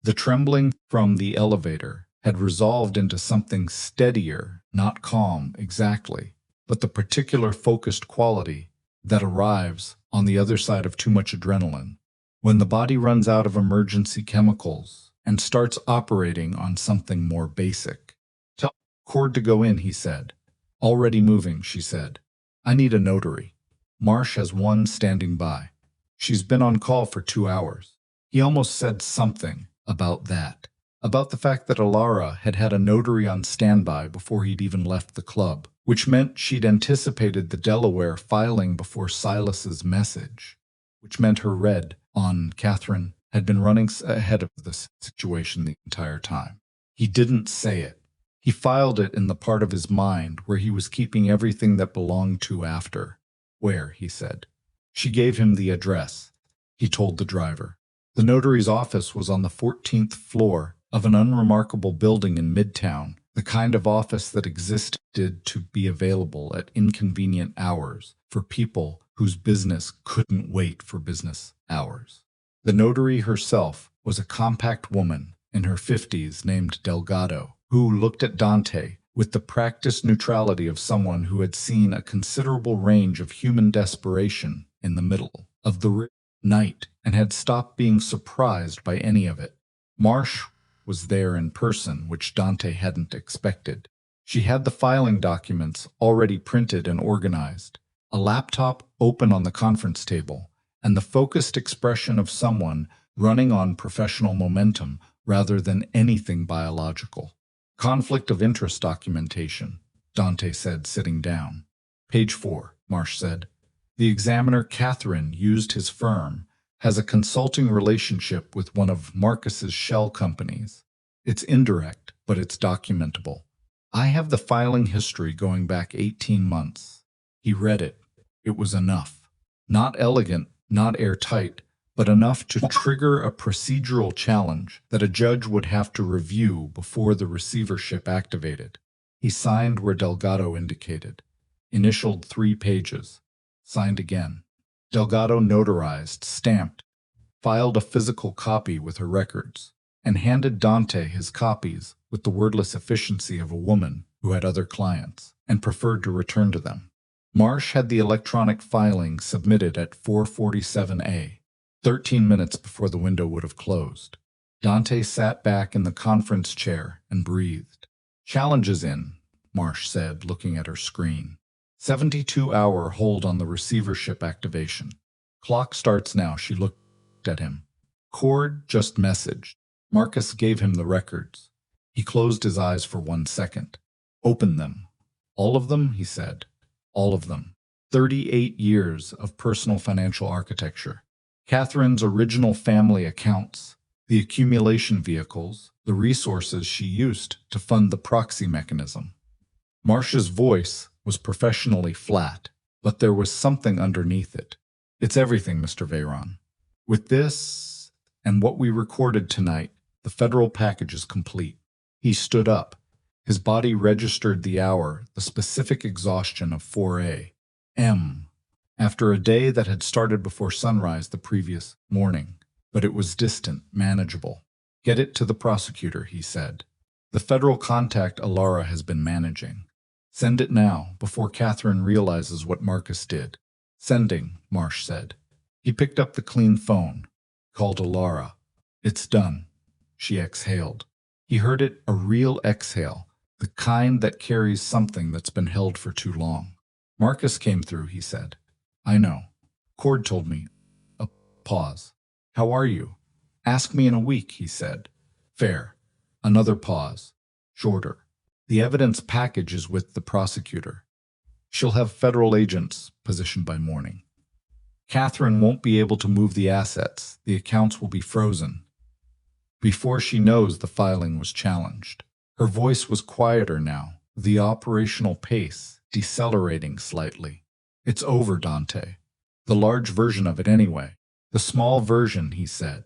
The trembling from the elevator had resolved into something steadier, not calm exactly, but the particular focused quality that arrives on the other side of too much adrenaline, when the body runs out of emergency chemicals and starts operating on something more basic. Tell Cord to go in, he said. Already moving, she said. I need a notary. Marsh has one standing by. She's been on call for 2 hours. He almost said something about that, about the fact that Alara had had a notary on standby before he'd even left the club, which meant she'd anticipated the Delaware filing before Silas's message, which meant her read on Catherine had been running ahead of the situation the entire time. He didn't say it. He filed it in the part of his mind where he was keeping everything that belonged to after. Where, he said. She gave him the address. He told the driver. The notary's office was on the 14th floor of an unremarkable building in Midtown, the kind of office that existed to be available at inconvenient hours for people whose business couldn't wait for business hours. The notary herself was a compact woman in her 50s named Delgado, who looked at Dante with the practiced neutrality of someone who had seen a considerable range of human desperation in the middle of the night and had stopped being surprised by any of it. Marsh was there in person, which Dante hadn't expected. She had the filing documents already printed and organized, a laptop open on the conference table, and the focused expression of someone running on professional momentum rather than anything biological. Conflict of interest documentation, Dante said, sitting down. Page 4, Marsh said. The examiner Catherine used his firm, has a consulting relationship with one of Marcus's shell companies. It's indirect, but it's documentable. I have the filing history going back 18 months. He read it. It was enough. Not elegant, not airtight, but enough to trigger a procedural challenge that a judge would have to review before the receivership activated. He signed where Delgado indicated. Initialed 3 pages. Signed again. Delgado notarized, stamped, filed a physical copy with her records, and handed Dante his copies with the wordless efficiency of a woman who had other clients and preferred to return to them. Marsh had the electronic filing submitted at 4:47 a. 13 minutes before the window would have closed. Dante sat back in the conference chair and breathed. "Challenge is in," Marsh said, looking at her screen. 72-hour hold on the receivership activation. "Clock starts now." She looked at him. "Cord just messaged." Marcus gave him the records. He closed his eyes for 1 second. "Open them." "All of them?" he said. "All of them. 38 years of personal financial architecture. Catherine's original family accounts, the accumulation vehicles, the resources she used to fund the proxy mechanism." Marsh's voice was professionally flat, but there was something underneath it. "It's everything, Mr. Veyron. With this and what we recorded tonight, the federal package is complete." He stood up. His body registered the hour, the specific exhaustion of 4 a.m. after a day that had started before sunrise the previous morning. But it was distant, manageable. "Get it to the prosecutor," he said. "The federal contact Alara has been managing. Send it now, before Catherine realizes what Marcus did." "Sending," Marsh said. He picked up the clean phone, called Alara. "It's done." She exhaled. He heard it, a real exhale, the kind that carries something that's been held for too long. "Marcus came through," he said. "I know. Cord told me." A pause. "How are you?" "Ask me in a week," he said. "Fair." Another pause. Shorter. "The evidence package is with the prosecutor. She'll have federal agents positioned by morning. Catherine won't be able to move the assets. The accounts will be frozen." Before she knows, the filing was challenged. Her voice was quieter now, the operational pace decelerating slightly. "It's over, Dante. The large version of it anyway." "The small version," he said.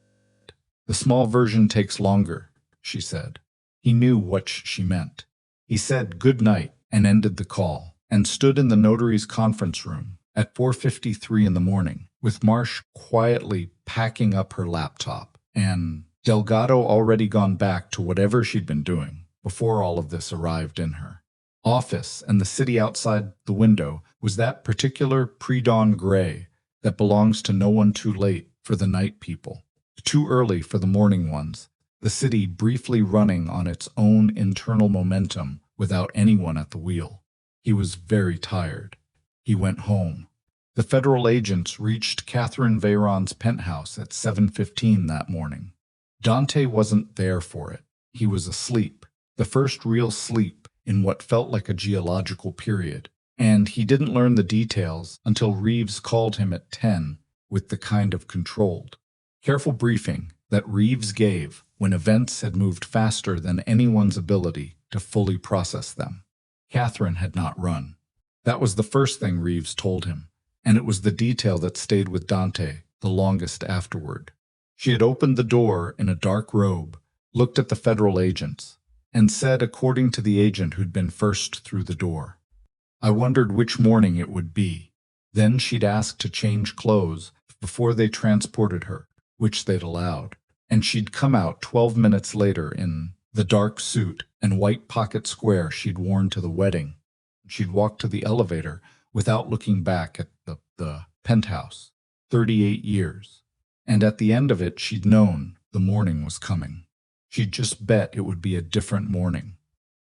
"The small version takes longer," she said. He knew what she meant. He said good night and ended the call, and stood in the notary's conference room at 4:53 in the morning, with Marsh quietly packing up her laptop, and Delgado already gone back to whatever she'd been doing before all of this arrived in her office, and the city outside the window was that particular pre-dawn gray that belongs to no one too late for the night people, too early for the morning ones, the city briefly running on its own internal momentum without anyone at the wheel. He was very tired. He went home. The federal agents reached Catherine Veyron's penthouse at 7:15 that morning. Dante wasn't there for it. He was asleep, the first real sleep in what felt like a geological period, and he didn't learn the details until Reeves called him at 10 with the kind of controlled, careful briefing that Reeves gave when events had moved faster than anyone's ability to fully process them. Catherine had not run. That was the first thing Reeves told him, and it was the detail that stayed with Dante the longest afterward. She had opened the door in a dark robe, looked at the federal agents, and said, according to the agent who'd been first through the door, "I wondered which morning it would be." Then she'd asked to change clothes before they transported her, which they'd allowed, and she'd come out 12 minutes later in the dark suit and white pocket square she'd worn to the wedding. She'd walked to the elevator without looking back at the penthouse. 38 years. And at the end of it, she'd known the morning was coming. She'd just bet it would be a different morning.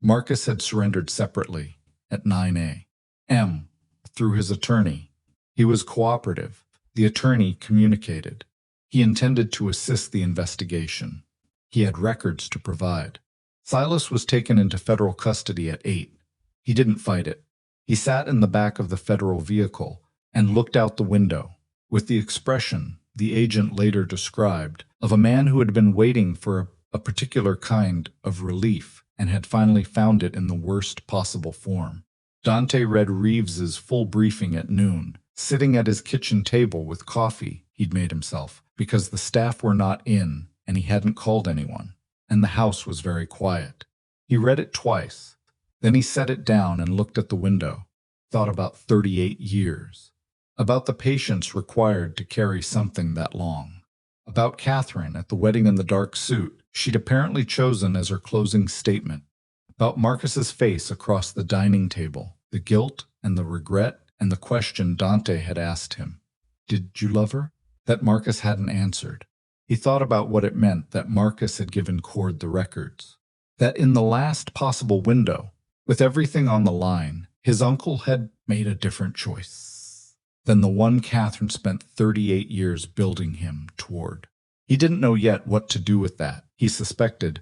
Marcus had surrendered separately at 9 a.m. through his attorney. He was cooperative. The attorney communicated. He intended to assist the investigation. He had records to provide. Silas was taken into federal custody at 8. He didn't fight it. He sat in the back of the federal vehicle and looked out the window, with the expression the agent later described of a man who had been waiting for a particular kind of relief and had finally found it in the worst possible form. Dante read Reeves's full briefing at noon, sitting at his kitchen table with coffee he'd made himself, because the staff were not in and he hadn't called anyone, and the house was very quiet. He read it twice. Then he set it down and looked at the window, thought about 38 years, about the patience required to carry something that long, about Catherine at the wedding in the dark suit she'd apparently chosen as her closing statement, about Marcus's face across the dining table, the guilt and the regret and the question Dante had asked him. Did you love her? that Marcus hadn't answered. He thought about what it meant that Marcus had given Cord the records. That in the last possible window, with everything on the line, his uncle had made a different choice than the one Catherine spent 38 years building him toward. He didn't know yet what to do with that. He suspected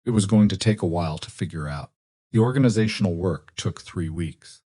it was going to take a while to figure out. The organizational work took 3 weeks.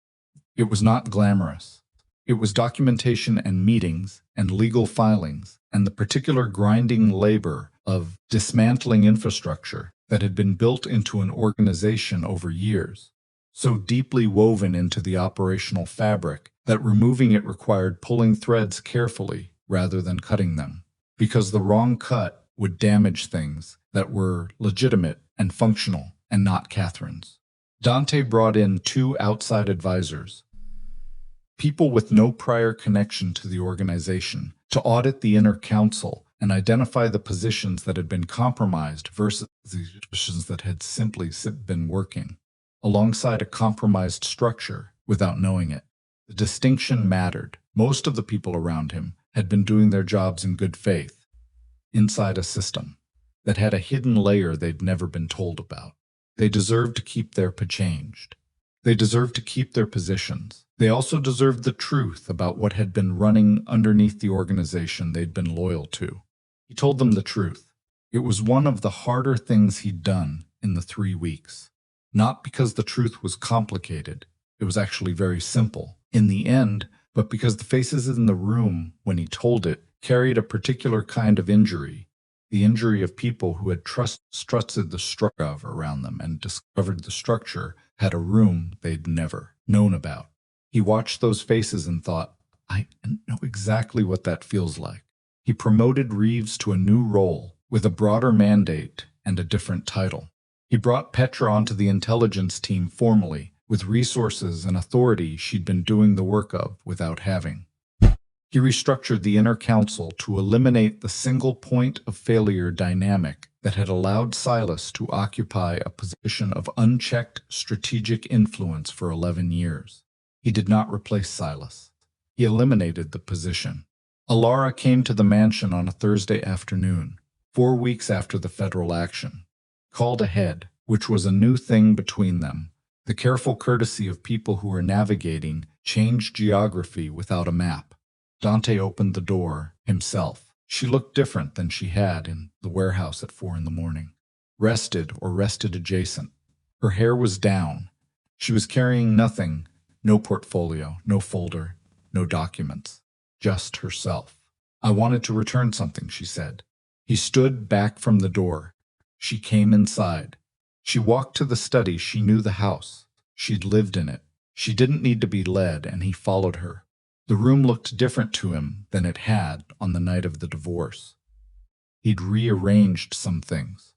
It was not glamorous. It was documentation and meetings and legal filings and the particular grinding labor of dismantling infrastructure that had been built into an organization over years, so deeply woven into the operational fabric that removing it required pulling threads carefully rather than cutting them, because the wrong cut would damage things that were legitimate and functional and not Catherine's. Dante brought in 2 outside advisors, people with no prior connection to the organization, to audit the inner council and identify the positions that had been compromised versus the positions that had simply been working, alongside a compromised structure without knowing it. The distinction mattered. Most of the people around him had been doing their jobs in good faith, inside a system that had a hidden layer they'd never been told about. They deserved to keep their changed. They deserved to keep their positions. They also deserved the truth about what had been running underneath the organization they'd been loyal to. He told them the truth. It was one of the harder things he'd done in the 3 weeks. Not because the truth was complicated. It was actually very simple in the end, but because the faces in the room when he told it carried a particular kind of injury. The injury of people who had trusted the structure around them and discovered the structure had a room they'd never known about. He watched those faces and thought, I know exactly what that feels like. He promoted Reeves to a new role with a broader mandate and a different title. He brought Petra onto the intelligence team formally, with resources and authority she'd been doing the work of without having. He restructured the inner council to eliminate the single point of failure dynamic that had allowed Silas to occupy a position of unchecked strategic influence for 11 years. He did not replace Silas. He eliminated the position. Alara came to the mansion on a Thursday afternoon, 4 weeks after the federal action. Called ahead, which was a new thing between them, the careful courtesy of people who were navigating changed geography without a map. Dante opened the door himself. She looked different than she had in the warehouse at 4 in the morning. Rested or rested adjacent. Her hair was down. She was carrying nothing, no portfolio, no folder, no documents, just herself. I wanted to return something, she said. He stood back from the door. She came inside. She walked to the study. She knew the house. She'd lived in it. She didn't need to be led, and he followed her. The room looked different to him than it had on the night of the divorce. He'd rearranged some things,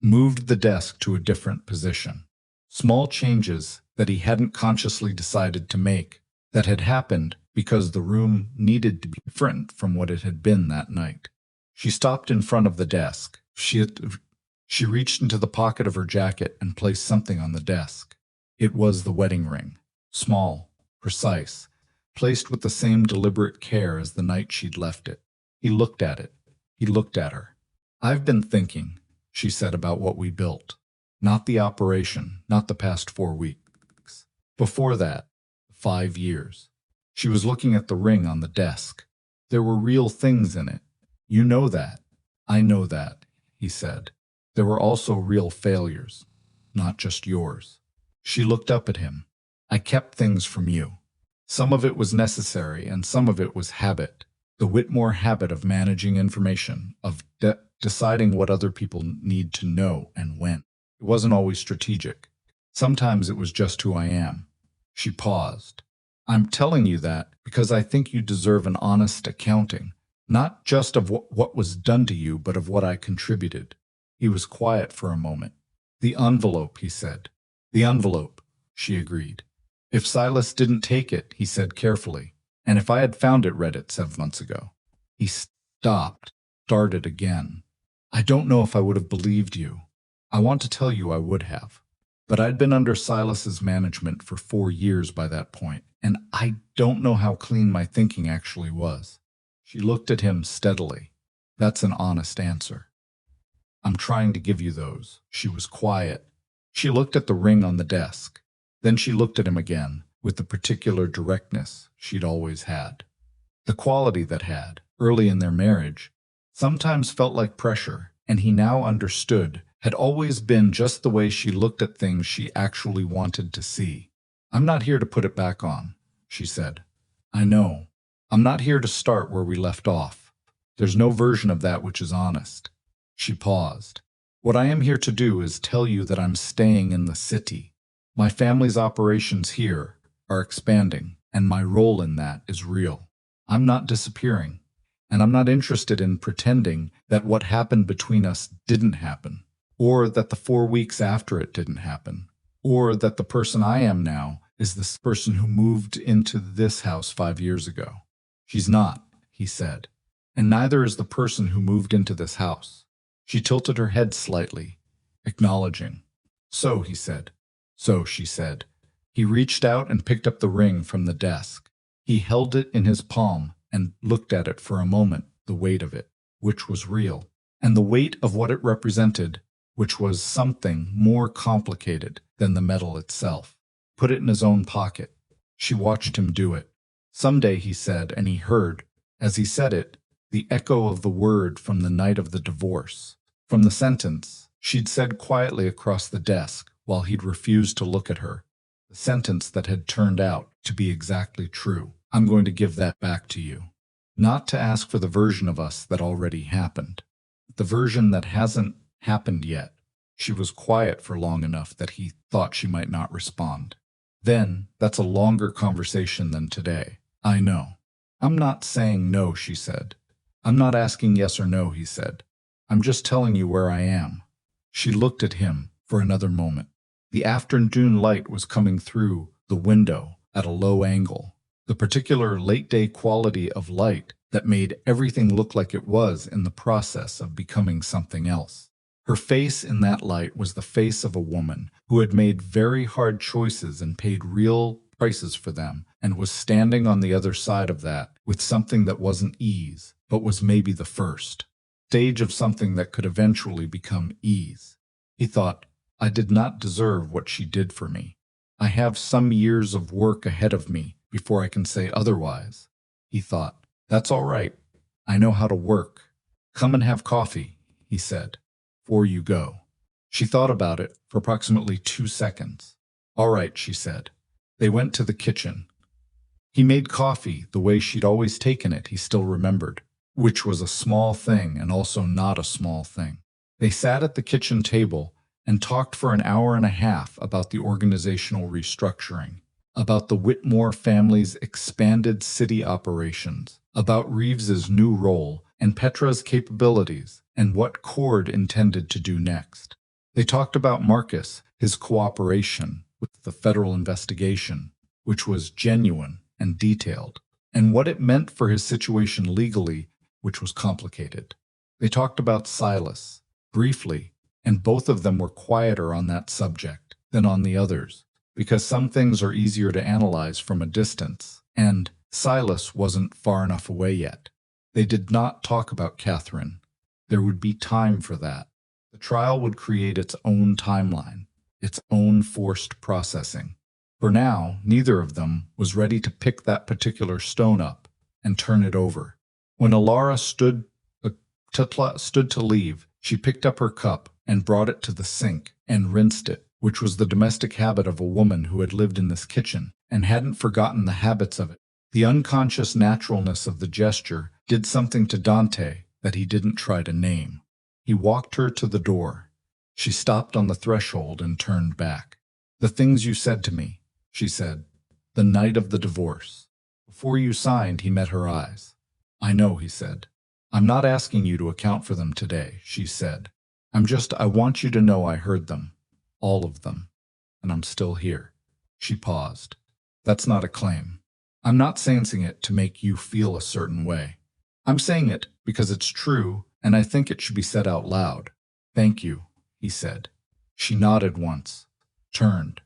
moved the desk to a different position. Small changes that he hadn't consciously decided to make, that had happened because the room needed to be different from what it had been that night. She stopped in front of the desk. She reached into the pocket of her jacket and placed something on the desk. It was the wedding ring, small, precise, placed with the same deliberate care as the night she'd left it. He looked at it. He looked at her. I've been thinking, she said, about what we built. Not the operation, not the past 4 weeks. Before that, 5 years. She was looking at the ring on the desk. There were real things in it. You know that. I know that, he said. There were also real failures, not just yours. She looked up at him. I kept things from you. Some of it was necessary, and some of it was habit. The Whitmore habit of managing information, of deciding what other people need to know and when. It wasn't always strategic. Sometimes it was just who I am. She paused. I'm telling you that because I think you deserve an honest accounting, not just of what was done to you, but of what I contributed. He was quiet for a moment. The envelope, he said. The envelope, she agreed. If Silas didn't take it, he said carefully, and if I had found it, read it 7 months ago. He stopped, started again. I don't know if I would have believed you. I want to tell you I would have. But I'd been under Silas's management for 4 years by that point, and I don't know how clean my thinking actually was. She looked at him steadily. That's an honest answer. I'm trying to give you those. She was quiet. She looked at the ring on the desk. Then she looked at him again, with the particular directness she'd always had. The quality that had, early in their marriage, sometimes felt like pressure, and he now understood, had always been just the way she looked at things she actually wanted to see. I'm not here to put it back on, she said. I know. I'm not here to start where we left off. There's no version of that which is honest. She paused. What I am here to do is tell you that I'm staying in the city. My family's operations here are expanding, and my role in that is real. I'm not disappearing, and I'm not interested in pretending that what happened between us didn't happen, or that the 4 weeks after it didn't happen, or that the person I am now is this person who moved into this house 5 years ago. She's not, he said, and neither is the person who moved into this house. She tilted her head slightly, acknowledging. So, he said. So, she said. He reached out and picked up the ring from the desk. He held it in his palm and looked at it for a moment, the weight of it, which was real, and the weight of what it represented, which was something more complicated than the metal itself. Put it in his own pocket. She watched him do it. Someday, he said, and he heard, as he said it, the echo of the word from the night of the divorce, from the sentence she'd said quietly across the desk while he'd refused to look at her, the sentence that had turned out to be exactly true. I'm going to give that back to you. Not to ask for the version of us that already happened, the version that hasn't happened yet. She was quiet for long enough that he thought she might not respond. Then, that's a longer conversation than today. I know. I'm not saying no, she said. I'm not asking yes or no, he said. I'm just telling you where I am. She looked at him for another moment. The afternoon light was coming through the window at a low angle, the particular late-day quality of light that made everything look like it was in the process of becoming something else. Her face in that light was the face of a woman who had made very hard choices and paid real prices for them, and was standing on the other side of that with something that wasn't ease, but was maybe the first stage of something that could eventually become ease. He thought, I did not deserve what she did for me. I have some years of work ahead of me before I can say otherwise. He thought, that's all right. I know how to work. Come and have coffee, he said, before you go. She thought about it for approximately 2 seconds. All right, she said. They went to the kitchen. He made coffee the way she'd always taken it, he still remembered, which was a small thing and also not a small thing. They sat at the kitchen table and talked for an hour and a half about the organizational restructuring, about the Whitmore family's expanded city operations, about Reeves's new role and Petra's capabilities, and what Cord intended to do next. They talked about Marcus, his cooperation with the federal investigation, which was genuine and detailed, and what it meant for his situation legally, which was complicated. They talked about Silas, briefly, and both of them were quieter on that subject than on the others, because some things are easier to analyze from a distance, and Silas wasn't far enough away yet. They did not talk about Catherine. There would be time for that. The trial would create its own timeline, its own forced processing. For now, neither of them was ready to pick that particular stone up and turn it over. When Alara stood to leave, she picked up her cup and brought it to the sink and rinsed it, which was the domestic habit of a woman who had lived in this kitchen and hadn't forgotten the habits of it. The unconscious naturalness of the gesture did something to Dante that he didn't try to name. He walked her to the door. She stopped on the threshold and turned back. The things you said to me, she said, the night of the divorce. Before you signed, he met her eyes. I know, he said. I'm not asking you to account for them today, she said. I want you to know I heard them. All of them. And I'm still here. She paused. That's not a claim. I'm not saying it to make you feel a certain way. I'm saying it because it's true, and I think it should be said out loud. Thank you, he said. She nodded once, turned,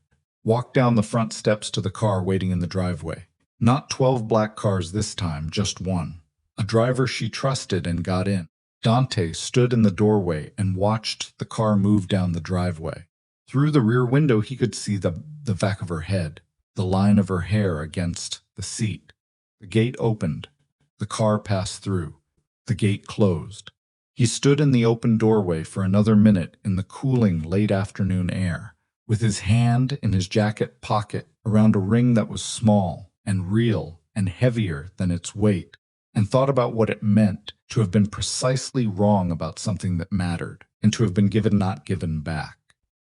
walked down the front steps to the car waiting in the driveway. Not 12 black cars this time, just one. a driver she trusted and got in. Dante stood in the doorway and watched the car move down the driveway. Through the rear window he could see the back of her head, the line of her hair against the seat. The gate opened. The car passed through. The gate closed. He stood in the open doorway for another minute in the cooling late afternoon air, with his hand in his jacket pocket around a ring that was small and real and heavier than its weight, and thought about what it meant to have been precisely wrong about something that mattered, and to have been given not given back.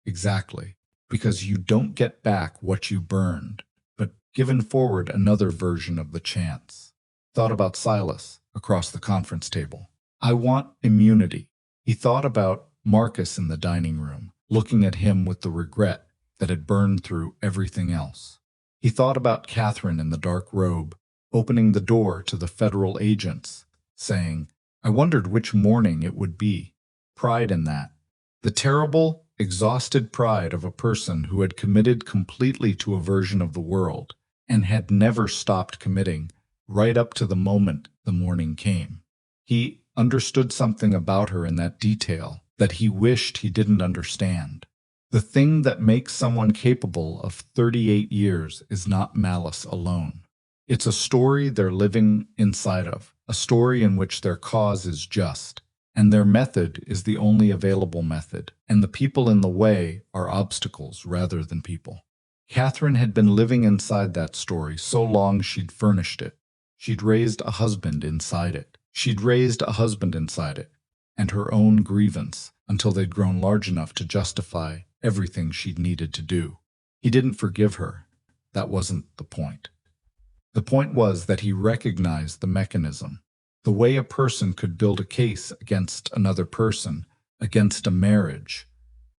Exactly, because you don't get back what you burned, but given forward another version of the chance. Thought about Silas across the conference table. I want immunity. He thought about Marcus in the dining room, looking at him with the regret that had burned through everything else. He thought about Catherine in the dark robe, opening the door to the federal agents, saying, I wondered which morning it would be. Pride in that. The terrible, exhausted pride of a person who had committed completely to a version of the world and had never stopped committing right up to the moment the morning came. He understood something about her in that detail that he wished he didn't understand. The thing that makes someone capable of 38 years is not malice alone. It's a story they're living inside of, a story in which their cause is just, and their method is the only available method, and the people in the way are obstacles rather than people. Catherine had been living inside that story so long she'd furnished it. She'd raised a husband inside it. And her own grievance, until they'd grown large enough to justify everything she'd needed to do. He didn't forgive her. That wasn't the point. The point was that he recognized the mechanism, the way a person could build a case against another person, against a marriage,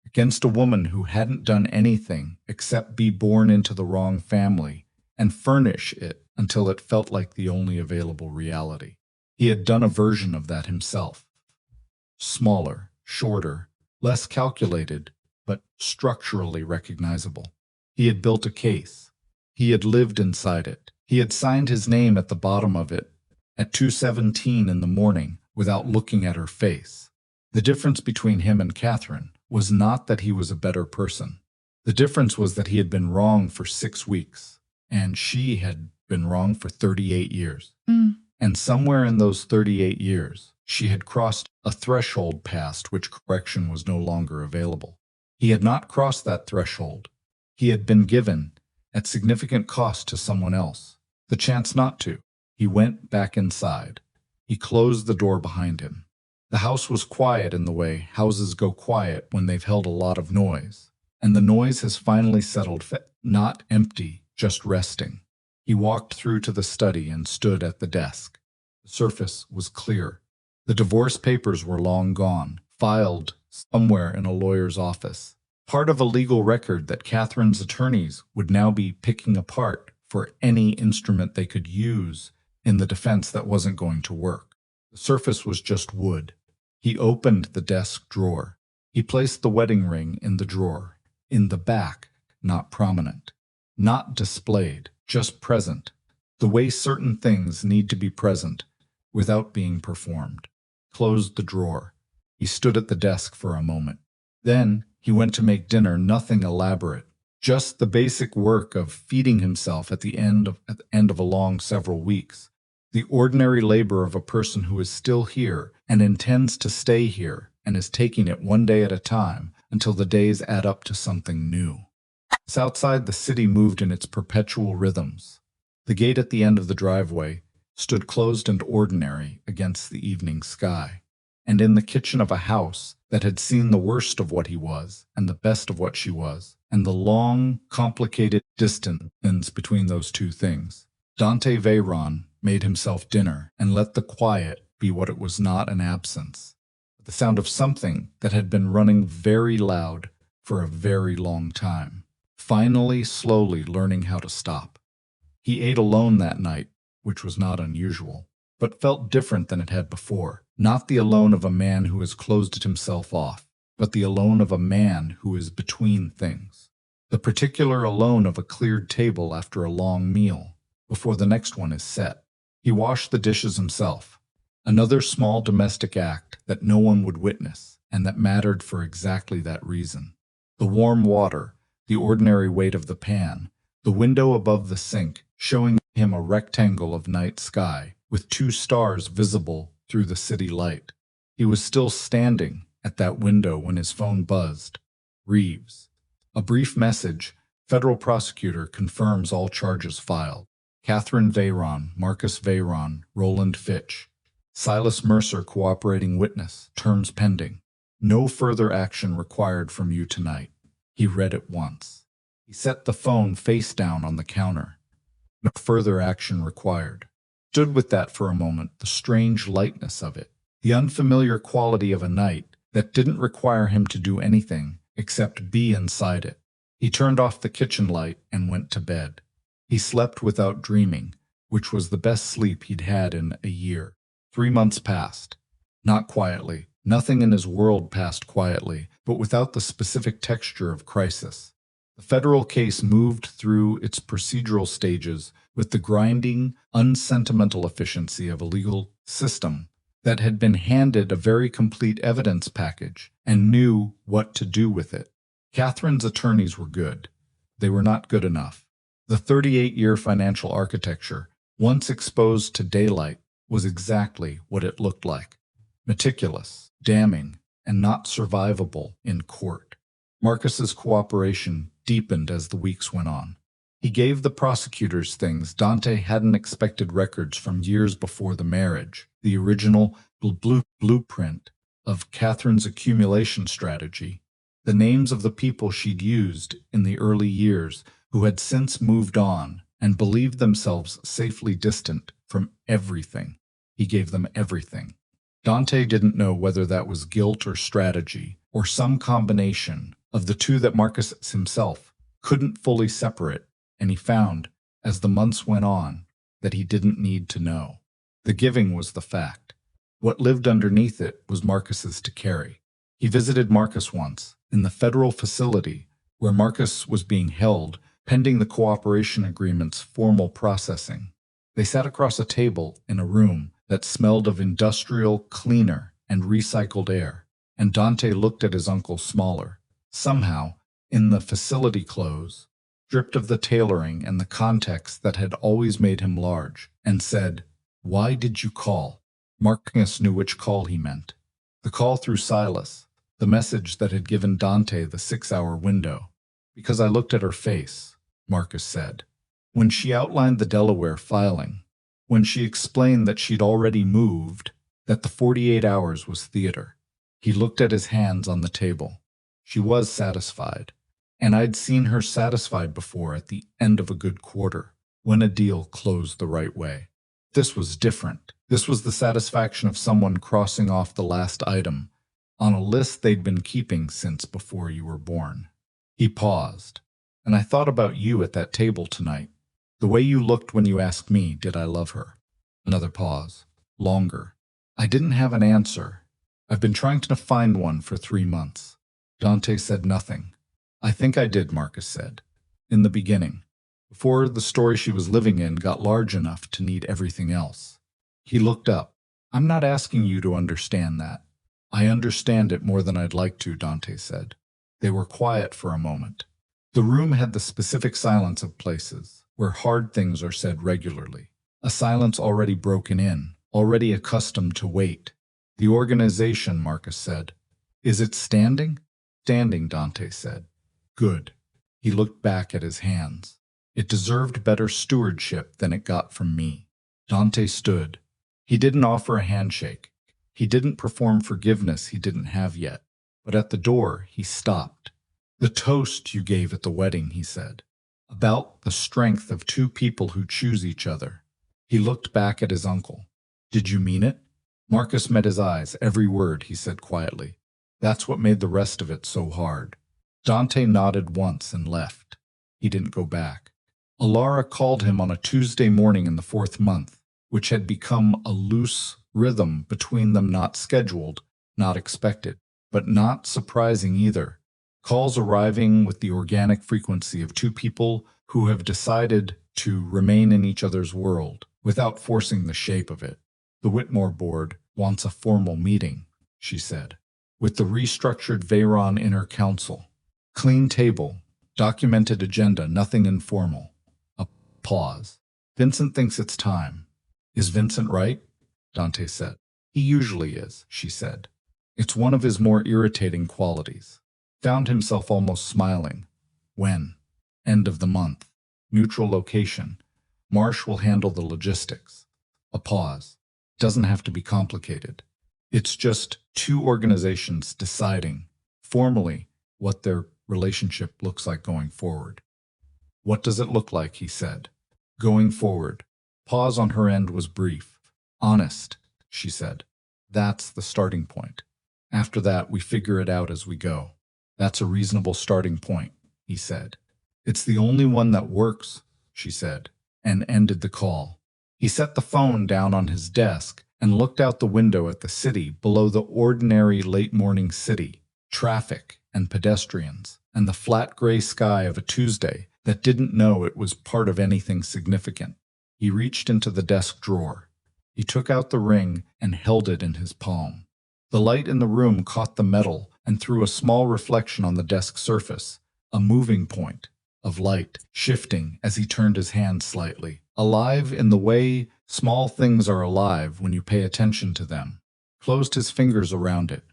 against a woman who hadn't done anything except be born into the wrong family and furnish it until it felt like the only available reality. He had done a version of that himself. Smaller, shorter, less calculated, but structurally recognizable. He had built a case. He had lived inside it. He had signed his name at the bottom of it at 2:17 in the morning without looking at her face. The difference between him and Catherine was not that he was a better person. The difference was that he had been wrong for 6 weeks, and she had been wrong for 38 years. And somewhere in those 38 years, she had crossed a threshold past which correction was no longer available. He had not crossed that threshold. He had been given, at significant cost to someone else, the chance not to. He went back inside. He closed the door behind him. The house was quiet in the way houses go quiet when they've held a lot of noise, and the noise has finally settled, not empty, just resting. He walked through to the study and stood at the desk. The surface was clear. The divorce papers were long gone, filed somewhere in a lawyer's office. Part of a legal record that Catherine's attorneys would now be picking apart for any instrument they could use in the defense that wasn't going to work. The surface was just wood. He opened the desk drawer. He placed the wedding ring in the drawer, in the back, not prominent, not displayed, just present, the way certain things need to be present without being performed. Closed the drawer. He stood at the desk for a moment. Then he went to make dinner, nothing elaborate, just the basic work of feeding himself at the end of a long several weeks. The ordinary labor of a person who is still here and intends to stay here and is taking it one day at a time until the days add up to something new. As outside, the city moved in its perpetual rhythms. The gate at the end of the driveway stood closed and ordinary against the evening sky. And in the kitchen of a house that had seen the worst of what he was and the best of what she was, and the long, complicated distance between those two things, Dante Veyron made himself dinner and let the quiet be what it was not, an absence, the sound of something that had been running very loud for a very long time, finally slowly learning how to stop. He ate alone that night, which was not unusual, but felt different than it had before. Not the alone of a man who has closed himself off, but the alone of a man who is between things. The particular alone of a cleared table after a long meal, before the next one is set. He washed the dishes himself, Another small domestic act that no one would witness, and that mattered for exactly that reason. The warm water, the ordinary weight of the pan, the window above the sink showing him a rectangle of night sky with 2 stars visible through the city light. He was still standing at that window when his phone buzzed. Reeves. A brief message. Federal prosecutor confirms all charges filed. Catherine Veyron, Marcus Veyron, Roland Fitch. Silas Mercer cooperating witness. Terms pending. No further action required from you tonight. He read it once. He set the phone face down on the counter. No further action required. Stood with that for a moment, the strange lightness of it, the unfamiliar quality of a night that didn't require him to do anything except be inside it. He turned off the kitchen light and went to bed. He slept without dreaming, which was the best sleep he'd had in a year. 3 months passed. Not quietly. Nothing in his world passed quietly, but without the specific texture of crisis. The federal case moved through its procedural stages with the grinding, unsentimental efficiency of a legal system that had been handed a very complete evidence package and knew what to do with it. Catherine's attorneys were good. They were not good enough. The 38-year financial architecture, once exposed to daylight, was exactly what it looked like. Meticulous, damning, and not survivable in court. Marcus's cooperation deepened as the weeks went on. He gave the prosecutors things Dante hadn't expected: records from years before the marriage, the original blueprint of Catherine's accumulation strategy, the names of the people she'd used in the early years who had since moved on and believed themselves safely distant from everything. He gave them everything. Dante didn't know whether that was guilt or strategy, or some combination of the two that Marcus himself couldn't fully separate, and he found, as the months went on, that he didn't need to know. The giving was the fact. What lived underneath it was Marcus's to carry. He visited Marcus once, in the federal facility where Marcus was being held, pending the cooperation agreement's formal processing. They sat across a table in a room that smelled of industrial cleaner and recycled air, and Dante looked at his uncle smaller, somehow, in the facility clothes, stripped of the tailoring and the context that had always made him large, and said, "Why did you call?" Marcus knew which call he meant. The call through Silas, the message that had given Dante the 6-hour window. "Because I looked at her face," Marcus said. When she outlined the Delaware filing, when she explained that she'd already moved, that the 48 hours was theater. He looked at his hands on the table. She was satisfied. And I'd seen her satisfied before at the end of a good quarter, when a deal closed the right way. This was different. This was the satisfaction of someone crossing off the last item on a list they'd been keeping since before you were born. He paused. "And I thought about you at that table tonight. The way you looked when you asked me, did I love her?" Another pause. Longer. "I didn't have an answer. I've been trying to find one for 3 months. Dante said nothing. "I think I did," Marcus said. "In the beginning. Before the story she was living in got large enough to need everything else." He looked up. "I'm not asking you to understand that. I understand it more than I'd like to," Dante said. They were quiet for a moment. The room had the specific silence of places where hard things are said regularly. A silence already broken in, already accustomed to wait. "The organization," Marcus said. "Is it standing?" "Standing," Dante said. "Good." He looked back at his hands. "It deserved better stewardship than it got from me." Dante stood. He didn't offer a handshake. He didn't perform forgiveness he didn't have yet. But at the door, he stopped. "The toast you gave at the wedding," he said. "About the strength of two people who choose each other." He looked back at his uncle. "Did you mean it?" Marcus met his eyes. "Every word," he said quietly. "That's what made the rest of it so hard." Dante nodded once and left. He didn't go back. Alara called him on a Tuesday morning in the 4th month, which had become a loose rhythm between them, not scheduled, not expected, but not surprising either. Calls arriving with the organic frequency of two people who have decided to remain in each other's world without forcing the shape of it. The Whitmore board wants a formal meeting, she said, with the restructured Veyron Inner Council. Clean table, documented agenda, nothing informal. A pause. Vincent thinks it's time. Is Vincent right? Dante said. He usually is, she said. It's one of his more irritating qualities. Found himself almost smiling. When? End of the month. Neutral location. Marsh will handle the logistics. A pause. Doesn't have to be complicated. It's just two organizations deciding, formally, what their relationship looks like going forward. What does it look like, he said. Going forward. Pause on her end was brief. Honest, she said. That's the starting point. After that, we figure it out as we go. That's a reasonable starting point, he said. It's the only one that works, she said, and ended the call. He set the phone down on his desk and looked out the window at the city below, the ordinary late-morning city, traffic and pedestrians, and the flat gray sky of a Tuesday that didn't know it was part of anything significant. He reached into the desk drawer. He took out the ring and held it in his palm. The light in the room caught the metal and threw a small reflection on the desk surface, a moving point of light, shifting as he turned his hand slightly, alive in the way small things are alive when you pay attention to them. Closed his fingers around it.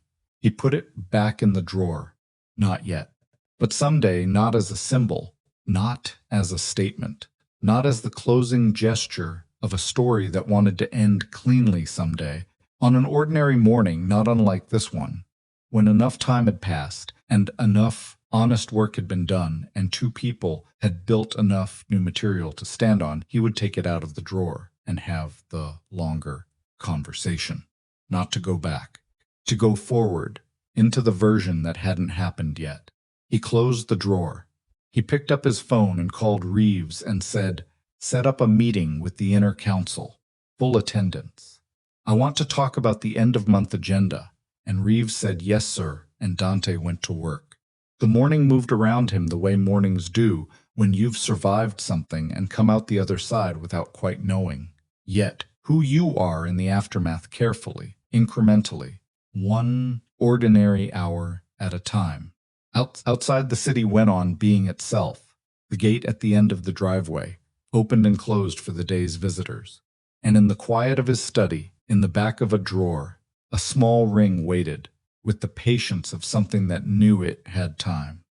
He put it back in the drawer. Not yet. But someday, not as a symbol, not as a statement, not as the closing gesture of a story that wanted to end cleanly someday, on an ordinary morning not unlike this one, when enough time had passed and enough honest work had been done and two people had built enough new material to stand on, he would take it out of the drawer and have the longer conversation. Not to go back, to go forward into the version that hadn't happened yet. He closed the drawer. He picked up his phone and called Reeves and said, "Set up a meeting with the inner council. Full attendance. I want to talk about the end-of-month agenda." And Reeves said, "Yes, sir," and Dante went to work. The morning moved around him the way mornings do when you've survived something and come out the other side without quite knowing yet who you are in the aftermath, carefully, incrementally, one ordinary hour at a time. Outside, the city went on being itself. The gate at the end of the driveway opened and closed for the day's visitors. And in the quiet of his study, in the back of a drawer, a small ring waited, with the patience of something that knew it had time.